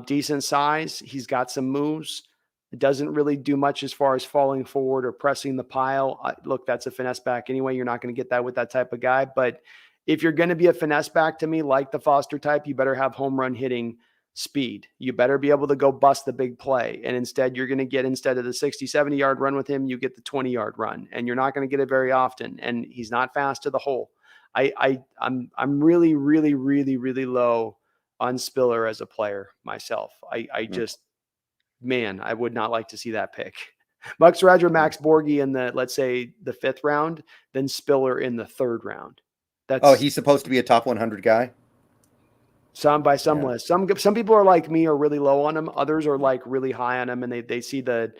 decent size. He's got some moves. It doesn't really do much as far as falling forward or pressing the pile. Look, that's a finesse back anyway. You're not going to get that with that type of guy. But if you're going to be a finesse back to me, like the Foster type, you better have home run hitting speed. You better be able to go bust the big play. And instead, you're going to get, instead of the 60, 70 yard run with him, you get the 20-yard run. And you're not going to get it very often. And he's not fast to the hole. I'm really, really, really, really low on Spiller as a player myself. I just, man, I would not like to see that pick. Much rather Max Borgie in the, let's say, the 5th round than Spiller in the 3rd round. He's supposed to be a top 100 guy? Some list. Some people are like me, are really low on him. Others are like really high on him, and they see the,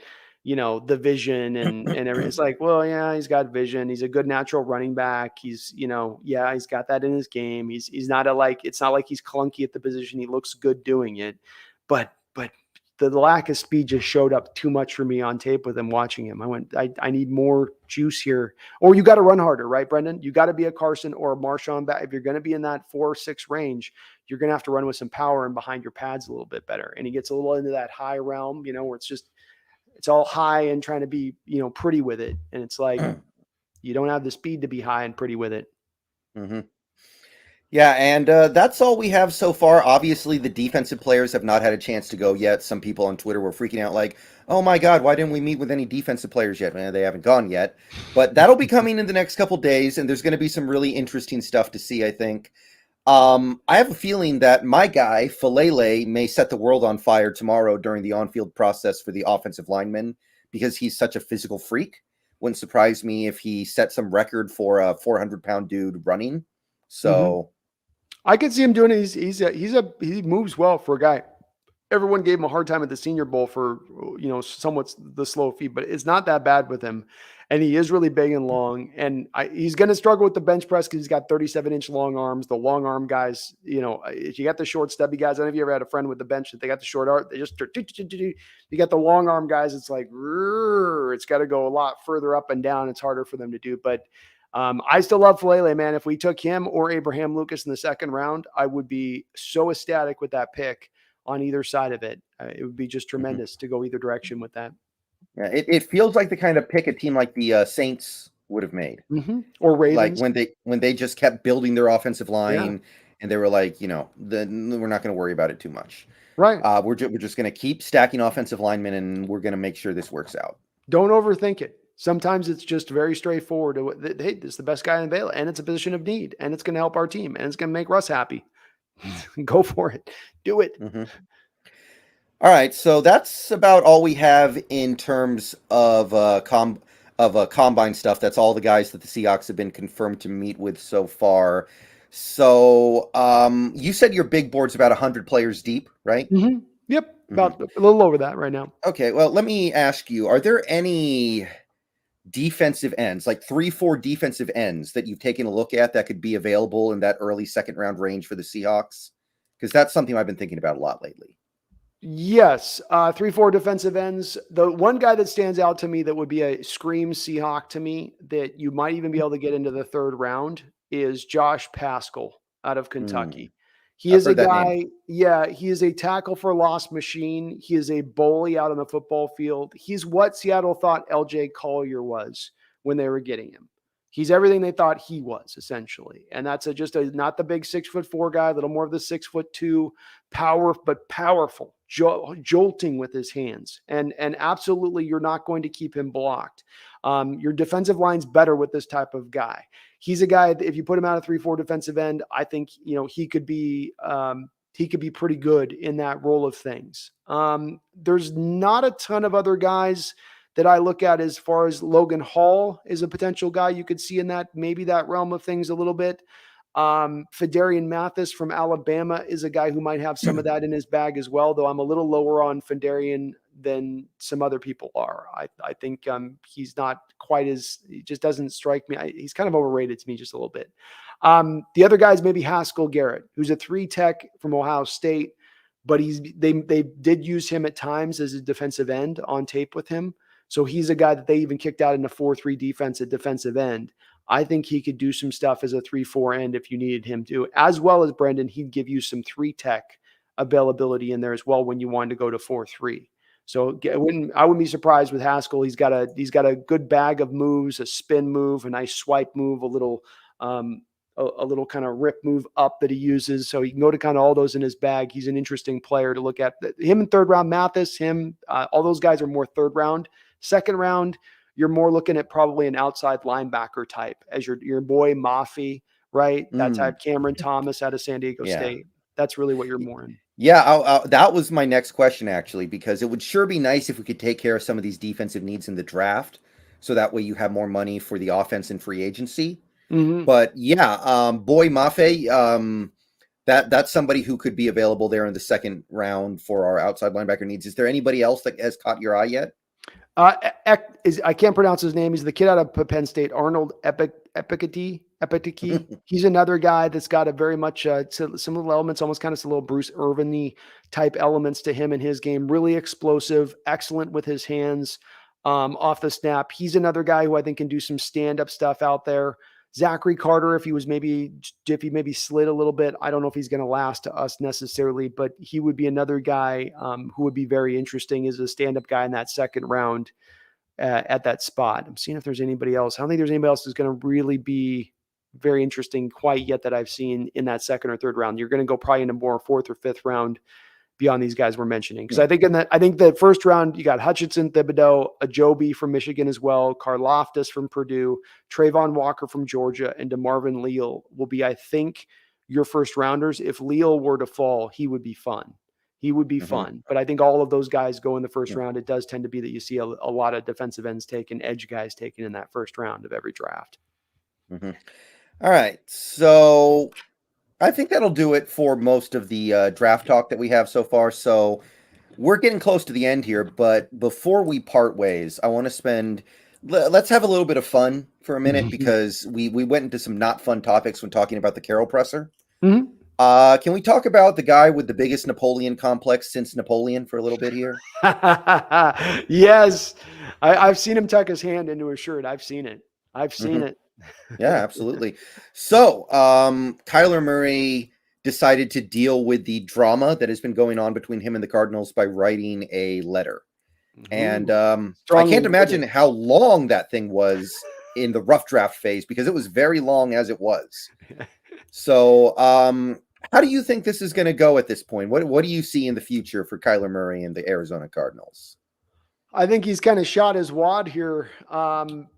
the vision and everything. It's like, well, yeah, he's got vision. He's a good natural running back. He's, he's got that in his game. He's not it's not like he's clunky at the position. He looks good doing it, but the lack of speed just showed up too much for me on tape with him watching him. I need more juice here. Or you got to run harder, right, Brendan? You got to be a Carson or a Marshawn back. If you're going to be in that 4-6 range, you're going to have to run with some power and behind your pads a little bit better. And he gets a little into that high realm, where it's all high and trying to be, pretty with it. And it's like, You don't have the speed to be high and pretty with it. Mm-hmm. Yeah, and that's all we have so far. Obviously, the defensive players have not had a chance to go yet. Some people on Twitter were freaking out like, oh my God, why didn't we meet with any defensive players yet? They haven't gone yet. But that'll be coming in the next couple days, and there's going to be some really interesting stuff to see, I think. I have a feeling that my guy, Falele, may set the world on fire tomorrow during the on-field process for the offensive linemen because he's such a physical freak. Wouldn't surprise me if he set some record for a 400-pound dude running. So... I could see him doing it. He moves well for a guy. Everyone gave him a hard time at the Senior Bowl for, somewhat the slow feet, but it's not that bad with him. And he is really big and long. And he's going to struggle with the bench press because he's got 37-inch long arms. The long arm guys, if you got the short, stubby guys, I don't know if you ever had a friend with the bench that they got the short arm. They just, you got the long arm guys. It's like, it's got to go a lot further up and down. It's harder for them to do. But I still love Falele, man. If we took him or Abraham Lucas in the second round, I would be so ecstatic with that pick on either side of it. It would be just tremendous to go either direction with that. Yeah, it feels like the kind of pick a team like the Saints would have made, or Ravens, like when they just kept building their offensive line, and they were like, we're not going to worry about it too much, right? We're just going to keep stacking offensive linemen, and we're going to make sure this works out. Don't overthink it. Sometimes it's just very straightforward. Hey, this is the best guy in the bail, and it's a position of need, and it's going to help our team, and it's going to make Russ happy. Go for it. Do it. All right, so that's about all we have in terms of combine stuff. That's all the guys that the Seahawks have been confirmed to meet with so far. So you said your big board's about 100 players deep, right? Yep, about a little over that right now. Okay, well, let me ask you, are there any defensive ends, like 3-4 defensive ends that you've taken a look at that could be available in that early second round range for the Seahawks? Because that's something I've been thinking about a lot lately. Yes, 3-4 defensive ends. The one guy that stands out to me that would be a scream Seahawk to me that you might even be able to get into the third round is Josh Paschal out of Kentucky. He is a guy, he is a tackle for loss machine. He is a bully out on the football field. He's what Seattle thought LJ Collier was when they were getting him. He's everything they thought he was, essentially. And that's not the big 6'4" guy, a little more of the 6'2", powerful, jolting with his hands. And absolutely, you're not going to keep him blocked. Your defensive line's better with this type of guy. He's a guy that if you put him out of 3-4 defensive end, I think he could be pretty good in that role of things. There's not a ton of other guys that I look at as far as Logan Hall is a potential guy you could see in maybe that realm of things a little bit. Fedarian Mathis from Alabama is a guy who might have some of that in his bag as well, though I'm a little lower on Fedarian than some other people are. I think he's not quite he just doesn't strike me. He's kind of overrated to me just a little bit. The other guy is maybe Haskell Garrett, who's a 3 tech from Ohio State, but they did use him at times as a defensive end on tape with him. So he's a guy that they even kicked out in a 4-3 defense at defensive end. I think he could do some stuff as a 3-4 end if you needed him to, as well as Brendan. He'd give you some 3 tech availability in there as well when you wanted to go to 4-3. So I wouldn't be surprised with Haskell. He's got a good bag of moves, a spin move, a nice swipe move, a little kind of rip move up that he uses. So he can go to kind of all those in his bag. He's an interesting player to look at. Him in third round, Mathis, all those guys are more third round. Second round, you're more looking at probably an outside linebacker type as your boy Mafi, right? That type, Cameron Thomas out of San Diego State. That's really what you're more in. Yeah, that was my next question, actually, because it would sure be nice if we could take care of some of these defensive needs in the draft. So that way you have more money for the offense and free agency. But boy Mafe, that's somebody who could be available there in the second round for our outside linebacker needs. Is there anybody else that has caught your eye yet? I can't pronounce his name. He's the kid out of Penn State, Arnold Epiketi. He's another guy that's got a very much some little elements, almost kind of some little Bruce Irvin-y type elements to him in his game. Really explosive, excellent with his hands off the snap. He's another guy who I think can do some stand-up stuff out there. Zachary Carter, if he maybe slid a little bit, I don't know if he's going to last to us necessarily, but he would be another guy who would be very interesting as a stand-up guy in that second round. at that spot. I'm seeing if there's anybody else. I don't think there's anybody else who's going to really be very interesting quite yet that I've seen in that second or third round. You're going to go probably into more fourth or fifth round beyond these guys we're mentioning. Because I think the first round, you got Hutchinson, Thibodeau, Ajobi from Michigan as well, Karlaftis from Purdue, Trayvon Walker from Georgia, and DeMarvin Leal will be, I think, your first rounders. If Leal were to fall, he would be fun. He would be fun. But I think all of those guys go in the first round. It does tend to be that you see a lot of defensive ends taken, edge guys taken in that first round of every draft. All right. So I think that'll do it for most of the draft talk that we have so far. So we're getting close to the end here, but before we part ways, I want to let's have a little bit of fun for a minute because we went into some not fun topics when talking about the Carroll presser. Can we talk about the guy with the biggest Napoleon complex since Napoleon for a little bit here? Yes. I've seen him tuck his hand into his shirt. I've seen it. Yeah, absolutely. So, Kyler Murray decided to deal with the drama that has been going on between him and the Cardinals by writing a letter. And I can't imagine how long that thing was in the rough draft phase because it was very long as it was. So, how do you think this is going to go at this point? What do you see in the future for Kyler Murray and the Arizona Cardinals? I think he's kind of shot his wad here.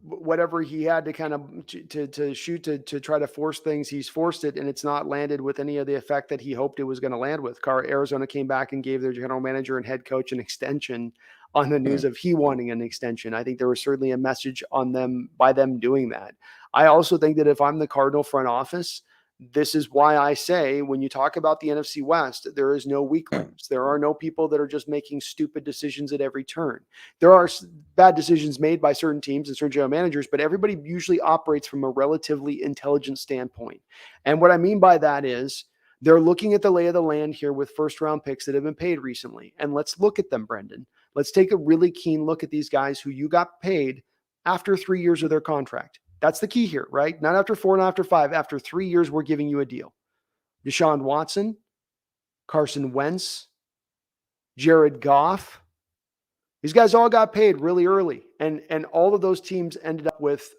Whatever he had to kind of to shoot to try to force things, he's forced it, and it's not landed with any of the effect that he hoped it was going to land with. Arizona came back and gave their general manager and head coach an extension on the news of he wanting an extension. I think there was certainly a message on them by them doing that. I also think that if I'm the Cardinal front office, this is why I say when you talk about the NFC West, there is no weaklings. There are no people that are just making stupid decisions at every turn. There are bad decisions made by certain teams and certain general managers, but everybody usually operates from a relatively intelligent standpoint. And what I mean by that is they're looking at the lay of the land here with first round picks that have been paid recently. And let's look at them, Brendan. Let's take a really keen look at these guys who you got paid after 3 years of their contract. That's the key here, right? Not after 4, not after 5. After 3 years, we're giving you a deal. Deshaun Watson, Carson Wentz, Jared Goff. These guys all got paid really early. And all of those teams ended up with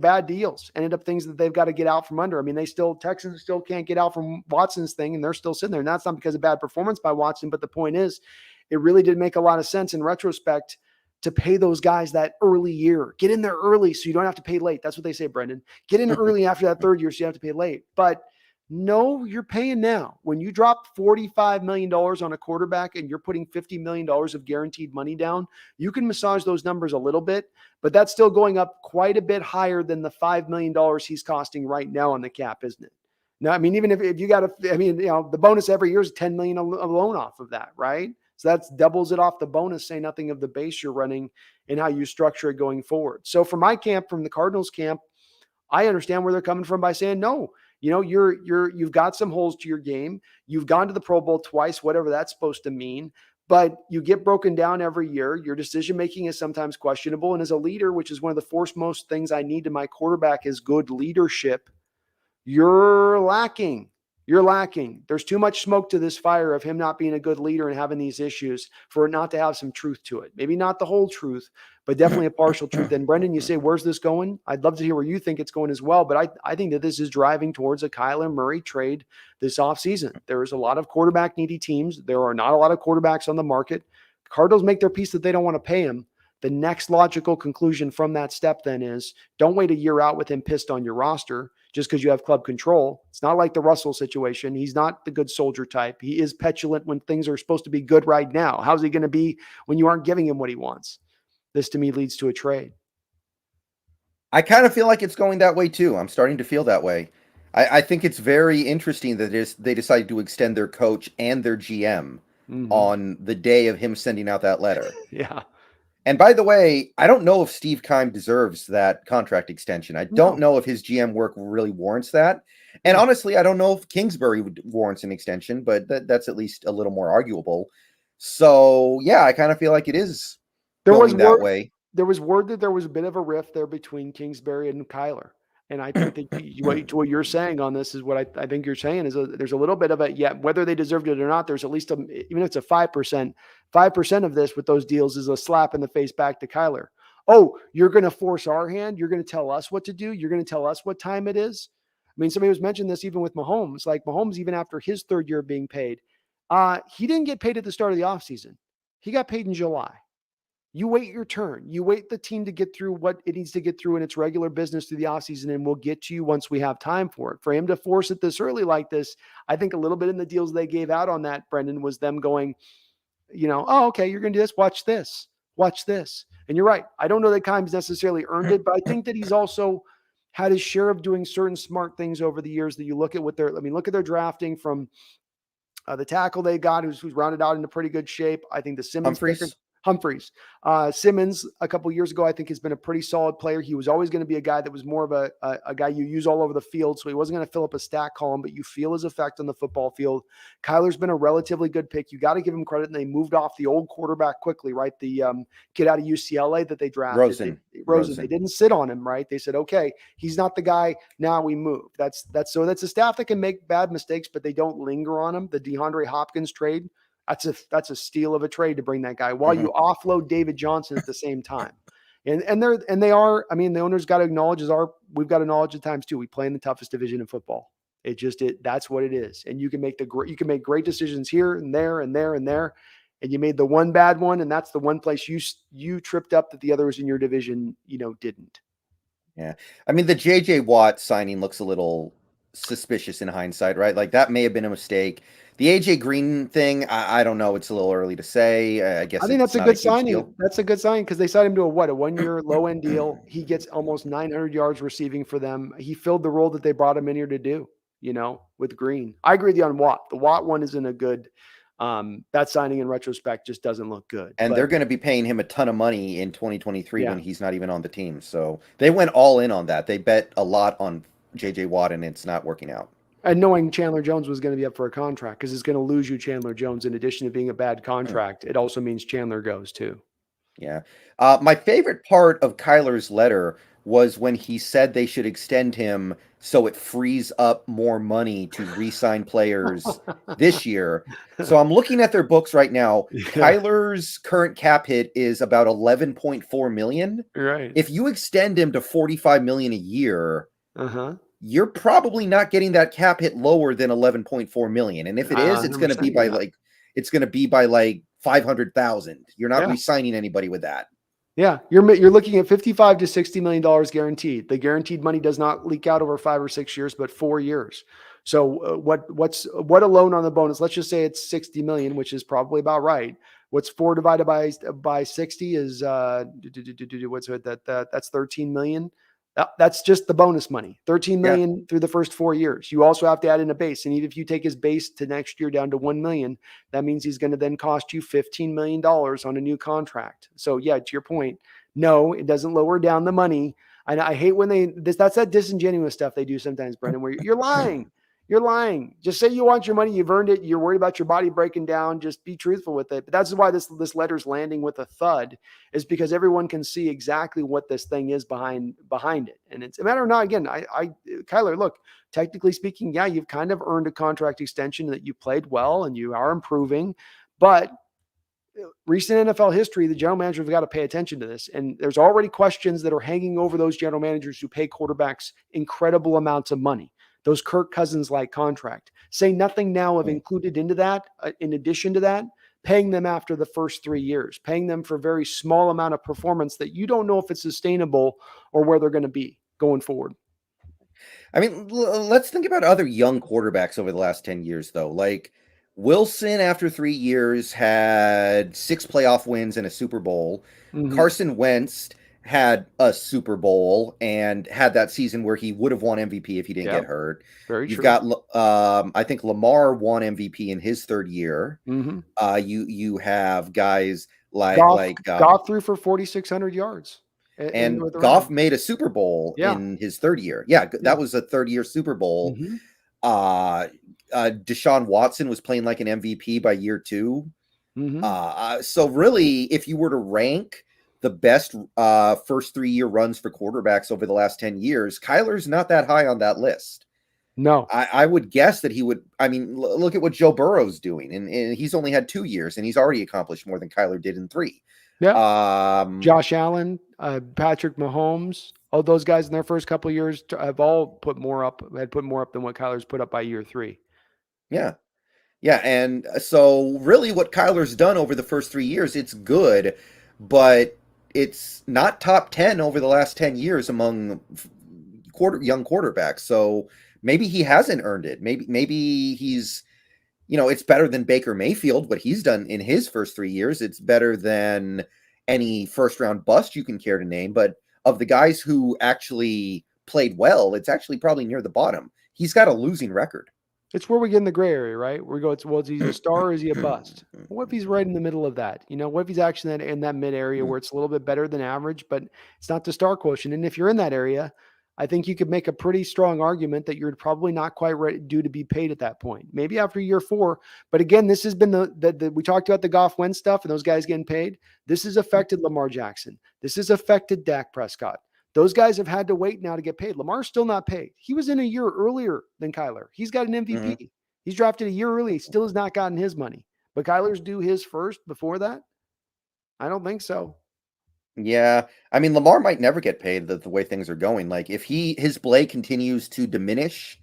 bad deals, ended up things that they've got to get out from under. I mean, Texans still can't get out from Watson's thing, and they're still sitting there. And that's not because of bad performance by Watson, but the point is, it really did make a lot of sense in retrospect to pay those guys that early year. Get in there early so you don't have to pay late. That's what they say, Brendan. Get in early after that third year so you have to pay late. But no, you're paying now. When you drop $45 million on a quarterback and you're putting $50 million of guaranteed money down, you can massage those numbers a little bit, but that's still going up quite a bit higher than the $5 million he's costing right now on the cap, isn't it? No, I mean, even if you got the bonus every year is $10 million alone off of that, right? So that doubles it off the bonus, say nothing of the base you're running and how you structure it going forward. So from my camp, from the Cardinals camp, I understand where they're coming from by saying, no, you've got some holes to your game. You've gone to the Pro Bowl twice, whatever that's supposed to mean, but you get broken down every year. Your decision-making is sometimes questionable. And as a leader, which is one of the foremost things I need to my quarterback is good leadership, you're lacking. You're lacking. There's too much smoke to this fire of him not being a good leader and having these issues for it not to have some truth to it. Maybe not the whole truth, but definitely a partial truth. And Brendan, you say, where's this going? I'd love to hear where you think it's going as well. But I think that this is driving towards a Kyler Murray trade this offseason. There is a lot of quarterback needy teams. There are not a lot of quarterbacks on the market. Cardinals make their piece that they don't want to pay him. The next logical conclusion from that step then is don't wait a year out with him pissed on your roster just because you have club control. It's not like the Russell situation. He's not the good soldier type. He is petulant when things are supposed to be good right now. How's he going to be when you aren't giving him what he wants? This to me leads to a trade. I kind of feel like it's going that way too. I'm starting to feel that way. I think it's very interesting that they decided to extend their coach and their GM on the day of him sending out that letter. Yeah. And by the way, I don't know if Steve Keim deserves that contract extension. I don't know if his GM work really warrants that. And honestly, I don't know if Kingsbury warrants an extension, but that's at least a little more arguable. So, yeah, I kind of feel like it is going that way. There was word that there was a bit of a rift there between Kingsbury and Kyler. And I think that what you're saying on this is what I think you're saying is there's a little bit of a, yeah, whether they deserved it or not, there's at least even if it's a 5% of this with those deals is a slap in the face back to Kyler. Oh, you're going to force our hand. You're going to tell us what to do. You're going to tell us what time it is. I mean, somebody was mentioning this even with Mahomes, like Mahomes, even after his third year of being paid, he didn't get paid at the start of the offseason. He got paid in July. You wait your turn. You wait the team to get through what it needs to get through in its regular business through the offseason, and we'll get to you once we have time for it. For him to force it this early like this, I think a little bit in the deals they gave out on that, Brendan, was them going, oh, okay, you're going to do this. Watch this. Watch this. And you're right. I don't know that Kimes necessarily earned it, but I think that he's also had his share of doing certain smart things over the years that you look at look at their drafting from the tackle they got, who's rounded out into pretty good shape. I think the Simmons Humphreys. Simmons, a couple years ago, I think has been a pretty solid player. He was always going to be a guy that was more of a guy you use all over the field. So he wasn't going to fill up a stat column, but you feel his effect on the football field. Kyler's been a relatively good pick. You got to give him credit. And they moved off the old quarterback quickly, right? The kid out of UCLA that they drafted. Rosen. They didn't sit on him, right? They said, okay, he's not the guy. Now we move. That's a staff that can make bad mistakes, but they don't linger on him. The DeAndre Hopkins trade, that's a steal of a trade to bring that guy while you offload David Johnson at the same time. And they are, I mean, the owners got to acknowledge we've got to acknowledge at times too. We play in the toughest division in football. That's what it is. And you can make great decisions here and there and there and there. And you made the one bad one. And that's the one place you tripped up that the others in your division, didn't. Yeah. I mean, the JJ Watt signing looks a little suspicious in hindsight, right? Like that may have been a mistake. The AJ Green thing, I don't know. It's a little early to say. I guess I think that's a good signing. That's a good signing because they signed him to a 1-year low-end deal. He gets almost 900 yards receiving for them. He filled the role that they brought him in here to do, with Green. I agree with you on Watt. The Watt one isn't a good that signing in retrospect just doesn't look good. And they're going to be paying him a ton of money in 2023 when he's not even on the team. So they went all in on that. They bet a lot on JJ Watt, and it's not working out. And knowing Chandler Jones was going to be up for a contract because it's going to lose you Chandler Jones. In addition to being a bad contract, it also means Chandler goes too. Yeah. My favorite part of Kyler's letter was when he said they should extend him so it frees up more money to re-sign players this year. So I'm looking at their books right now. Yeah. Kyler's current cap hit is about $11.4 million. Right. If you extend him to $45 million a year, you're probably not getting that cap hit lower than 11.4 million. And if it is, it's going to be by like 500,000. You're not re-signing anybody with that. Yeah. You're looking at $55 to $60 million guaranteed. The guaranteed money does not leak out over 5 or 6 years, but 4 years. So what a loan on the bonus? Let's just say it's 60 million, which is probably about right. What's 4 divided by 60 is what's that? That's 13 million. That's just the bonus money, 13 million through the first 4 years. You also have to add in a base. And even if you take his base to next year down to 1 million, that means he's going to then cost you $15 million on a new contract. So yeah, to your point, no, it doesn't lower down the money. And I hate when that's that disingenuous stuff they do sometimes, Brendan, where you're lying. You're lying. Just say you want your money. You've earned it. You're worried about your body breaking down. Just be truthful with it. But that's why this letter's landing with a thud, is because everyone can see exactly what this thing is behind it. And it's a matter of not, again, Kyler, look, technically speaking, yeah, you've kind of earned a contract extension that you played well and you are improving, but recent NFL history, the general manager have got to pay attention to this. And there's already questions that are hanging over those general managers who pay quarterbacks incredible amounts of money. Those Kirk Cousins-like contract. Say nothing now of included into that, in addition to that, paying them after the first 3 years, paying them for a very small amount of performance that you don't know if it's sustainable or where they're going to be going forward. I mean, let's think about other young quarterbacks over the last 10 years, though. Like Wilson, after 3 years, had 6 playoff wins and a Super Bowl. Carson Wentz had a Super Bowl and had that season where he would have won MVP if he didn't get hurt. You've got, I think Lamar won MVP in his 3rd year. You have guys like Goff threw for 4,600 yards. And Goff made a Super Bowl in his 3rd year. Yeah, that was a 3rd-year Super Bowl. Deshaun Watson was playing like an MVP by year 2. So really, if you were to rank the best first 3-year runs for quarterbacks over the last 10 years, Kyler's not that high on that list. No. I would guess that he would. I mean, look at what Joe Burrow's doing, and he's only had 2 years, and he's already accomplished more than Kyler did in 3. Yeah. Josh Allen, Patrick Mahomes, all those guys in their first couple of years have all put more up than what Kyler's put up by year 3. Yeah. Yeah. And so really what Kyler's done over the first 3 years, it's good, but it's not top 10 over the last 10 years among young quarterbacks. So maybe he hasn't earned it. Maybe he's, it's better than Baker Mayfield, what he's done in his first 3 years. It's better than any first round bust you can care to name. But of the guys who actually played well, it's actually probably near the bottom. He's got a losing record. It's where we get in the gray area, right? We go, well, is he a star or is he a bust? What if he's right in the middle of that? What if he's actually in that mid area where it's a little bit better than average, but it's not the star quotient? And if you're in that area, I think you could make a pretty strong argument that you're probably not quite ready due to be paid at that point. Maybe after year 4. But again, this has been we talked about the Goff Wentz stuff and those guys getting paid. This has affected Lamar Jackson. This has affected Dak Prescott. Those guys have had to wait now to get paid. Lamar's still not paid. He was in a year earlier than Kyler. He's got an MVP. Mm-hmm. He's drafted a year early. He still has not gotten his money. But Kyler's due his first before that? I don't think so. Yeah. I mean, Lamar might never get paid the way things are going. Like if his play continues to diminish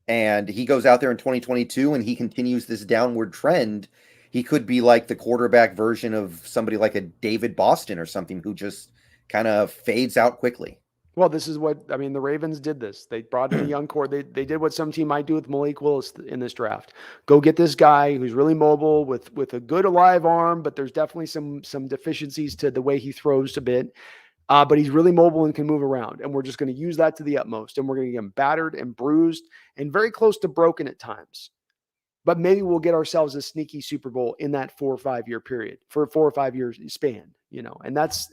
and he goes out there in 2022 and he continues this downward trend, he could be like the quarterback version of somebody like a David Boston or something who just kind of fades out quickly. Well, this is the Ravens did this. They brought in a young core. They did what some team might do with Malik Willis in this draft. Go get this guy who's really mobile with a good alive arm, but there's definitely some deficiencies to the way he throws a bit. But he's really mobile and can move around. And we're just going to use that to the utmost. And we're going to get him battered and bruised and very close to broken at times. But maybe we'll get ourselves a sneaky Super Bowl in that 4 or 5 year period for a 4 or 5 year span, and that's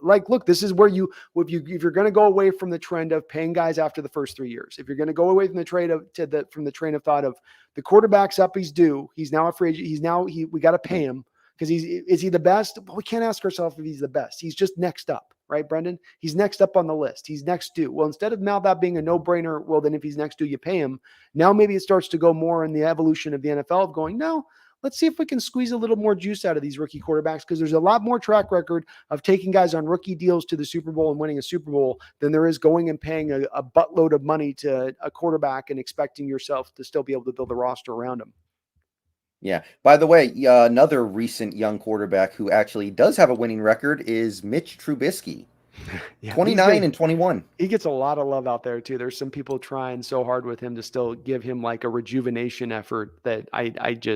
look, this is where if you're going to go away from the trend of paying guys after the first 3 years, if you're going to go away from the train of thought of the quarterback's up, he's due, he's now a free agent, we got to pay him because is he the best? Well, we can't ask ourselves if he's the best. He's just next up, right, Brendan? He's next up on the list. He's next due. Well, instead of now that being a no-brainer, well, then if he's next due, you pay him. Now maybe it starts to go more in the evolution of the NFL of going, no, let's see if we can squeeze a little more juice out of these rookie quarterbacks because there's a lot more track record of taking guys on rookie deals to the Super Bowl and winning a Super Bowl than there is going and paying a buttload of money to a quarterback and expecting yourself to still be able to build a roster around him. Yeah. By the way, another recent young quarterback who actually does have a winning record is Mitch Trubisky. Yeah, 29 and 21. He gets a lot of love out there too. There's some people trying so hard with him to still give him like a rejuvenation effort that I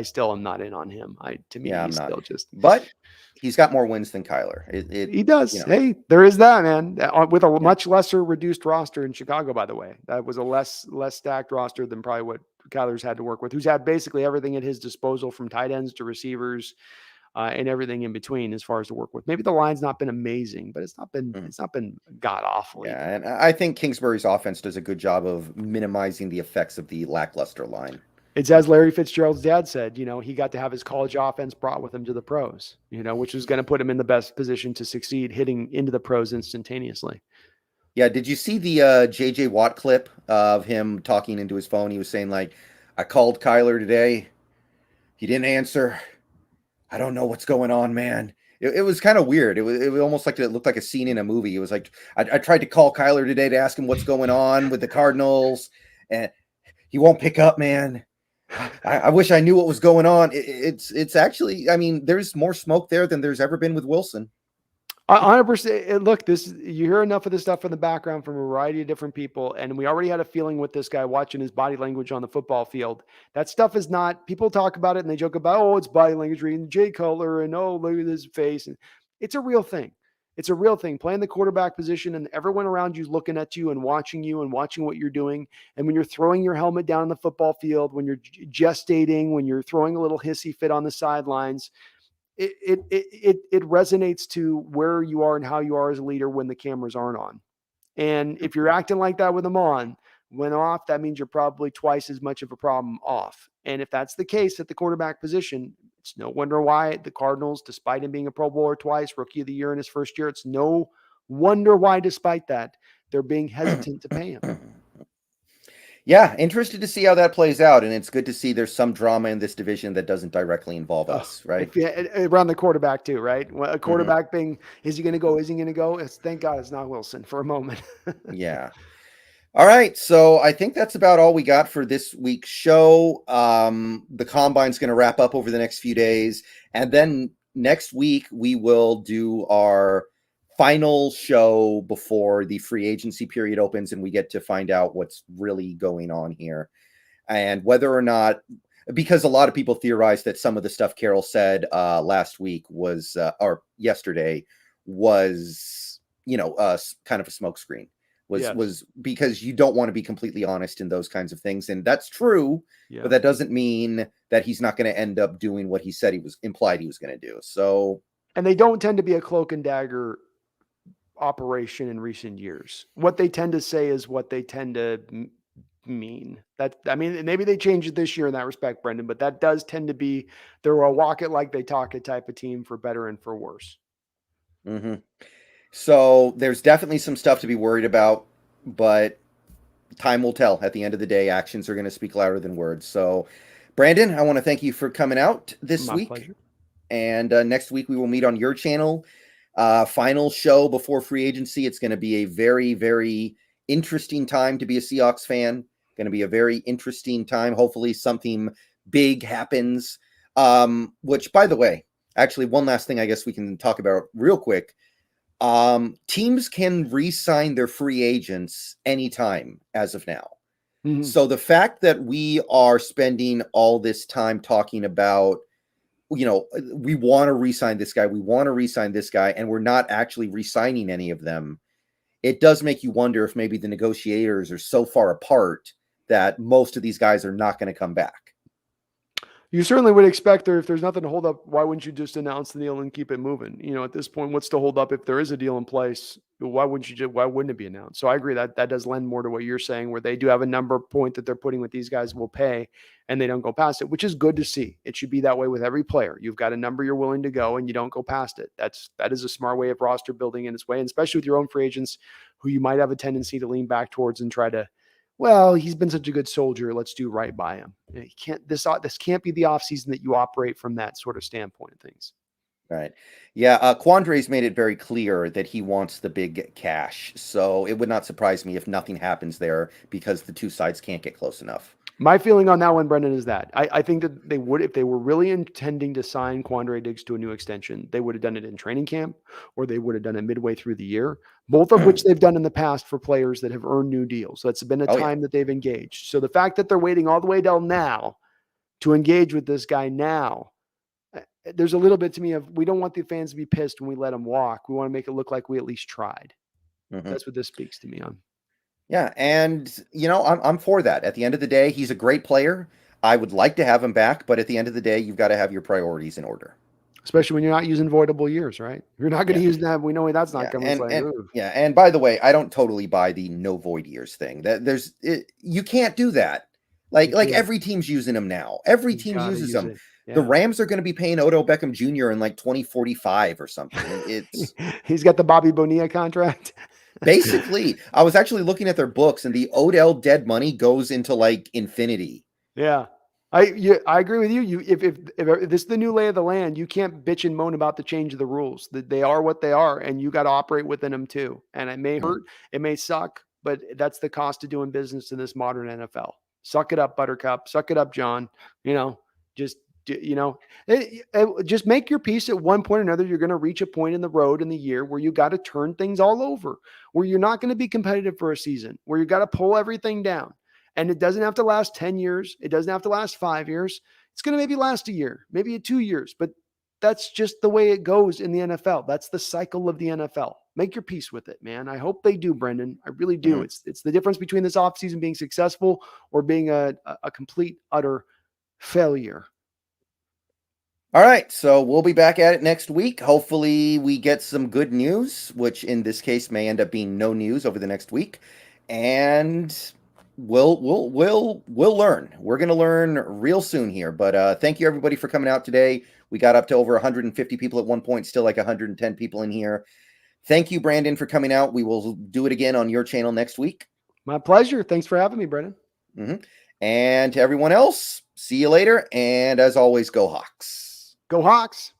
still am not in on him. He's still just. But he's got more wins than Kyler. He does. Hey, there is that, man. With a much lesser reduced roster in Chicago, by the way. That was a less stacked roster than probably what Kyler's had to work with. Who's had basically everything at his disposal, from tight ends to receivers, and everything in between as far as to work with. Maybe the line's not been amazing, but it's not been god awful. Yeah, and I think Kingsbury's offense does a good job of minimizing the effects of the lackluster line. It's as Larry Fitzgerald's dad said, he got to have his college offense brought with him to the pros, which was going to put him in the best position to succeed, hitting into the pros instantaneously. Yeah. Did you see the JJ Watt clip of him talking into his phone? He was saying, like, I called Kyler today. He didn't answer. I don't know what's going on, man. It was kind of weird. It was almost like it looked like a scene in a movie. It was like, I tried to call Kyler today to ask him what's going on with the Cardinals, and he won't pick up, man. I wish I knew what was going on. It's actually, there's more smoke there than there's ever been with Wilson. 100%. Look, you hear enough of this stuff in the background from a variety of different people, and we already had a feeling with this guy watching his body language on the football field. That stuff is not. People talk about it and they joke about, oh, it's body language reading Jay Cutler, and oh, look at his face. And it's a real thing. It's a real thing. Playing the quarterback position and everyone around you is looking at you and watching what you're doing. And when you're throwing your helmet down on the football field, when you're gestating, when you're throwing a little hissy fit on the sidelines, it resonates to where you are and how you are as a leader when the cameras aren't on. And if you're acting like that with them on, when off, that means you're probably twice as much of a problem off. And if that's the case at the quarterback position, It's no wonder why the Cardinals, despite him being a Pro Bowler twice, Rookie of the Year in his first year, it's no wonder why, despite that, they're being hesitant to pay him. Yeah, interested to see how that plays out, and it's good to see there's some drama in this division that doesn't directly involve us, right? Around the quarterback too, right? A quarterback being, is he going to go? Is he going to go? Thank God it's not Wilson for a moment. Yeah. All right, so I think that's about all we got for this week's show. The Combine's going to wrap up over the next few days, and then next week we will do our final show before the free agency period opens, and we get to find out what's really going on here, and whether or not, because a lot of people theorize that some of the stuff Carroll said last week was, or yesterday, was, kind of a smokescreen. Was because you don't want to be completely honest in those kinds of things. And that's true, but that doesn't mean that he's not going to end up doing what he said implied he was going to do. So, and they don't tend to be a cloak and dagger operation in recent years. What they tend to say is what they tend to mean. Maybe they changed it this year in that respect, Brendan, but that does tend to be, they're a walk it like they talk it type of team, for better and for worse. Mm-hmm. So there's definitely some stuff to be worried about, but time will tell. At the end of the day, actions are going to speak louder than words. So, Brandon, I want to thank you for coming out this week. My pleasure. And next week we will meet on your channel. Final show before free agency. It's going to be a very, very interesting time to be a Seahawks fan. Going to be a very interesting time. Hopefully something big happens. Which, by the way, actually, one last thing I guess we can talk about real quick. Teams can re-sign their free agents anytime as of now. Mm-hmm. So the fact that we are spending all this time talking about, we want to re-sign this guy, and we're not actually re-signing any of them, it does make you wonder if maybe the negotiators are so far apart that most of these guys are not going to come back. You certainly would expect if there's nothing to hold up, why wouldn't you just announce the deal and keep it moving? At this point, what's to hold up if there is a deal in place? Why wouldn't it be announced? So I agree that does lend more to what you're saying, where they do have a number point that they're putting with these guys will pay, and they don't go past it, which is good to see. It should be that way with every player. You've got a number you're willing to go, and you don't go past it. That is a smart way of roster building in its way, and especially with your own free agents, who you might have a tendency to lean back towards and try to, well, he's been such a good soldier, let's do right by him. This can't be the offseason that you operate from that sort of standpoint of things. Right. Yeah. Quandre's made it very clear that he wants the big cash. So it would not surprise me if nothing happens there because the two sides can't get close enough. My feeling on that one, Brendan, is that I think that they would, if they were really intending to sign Quandre Diggs to a new extension, they would have done it in training camp, or they would have done it midway through the year, both of which they've done in the past for players that have earned new deals. So it's been a time that they've engaged. So the fact that they're waiting all the way till now to engage with this guy now, there's a little bit to me of, we don't want the fans to be pissed when we let him walk. We want to make it look like we at least tried. Mm-hmm. That's what this speaks to me on. Yeah, and I'm for that. At the end of the day, he's a great player. I would like to have him back, but at the end of the day, you've got to have your priorities in order. Especially when you're not using voidable years, right? You're not going to use that. We know that's not coming. And by the way, I don't totally buy the no void years thing. You can't do that. Like every team's using them now. Every team uses them. Yeah. The Rams are going to be paying Odell Beckham Jr. in like 2045 or something. He's got the Bobby Bonilla contract. Basically, I was actually looking at their books, and the Odell dead money goes into like infinity. Yeah, I agree with you. If this is the new lay of the land, you can't bitch and moan about the change of the rules. They are what they are, and you got to operate within them too. And it may hurt, it may suck, but that's the cost of doing business in this modern NFL. Suck it up, Buttercup. Suck it up, John. Just make your peace. At one point or another, you're going to reach a point in the road in the year where you got to turn things all over, where you're not going to be competitive for a season, where you got to pull everything down. And it doesn't have to last 10 years. It doesn't have to last 5 years. It's going to maybe last a year, maybe 2 years, but that's just the way it goes in the NFL. That's the cycle of the NFL. Make your peace with it, man. I hope they do, Brendan. I really do. Mm-hmm. It's the difference between this offseason being successful or being a complete, utter failure. All right, so we'll be back at it next week. Hopefully we get some good news, which in this case may end up being no news over the next week. And we'll learn. We're going to learn real soon here. But thank you everybody for coming out today. We got up to over 150 people at one point, still like 110 people in here. Thank you, Brandon, for coming out. We will do it again on your channel next week. My pleasure. Thanks for having me, Brendan. And to everyone else, see you later. And as always, go Hawks. Go Hawks.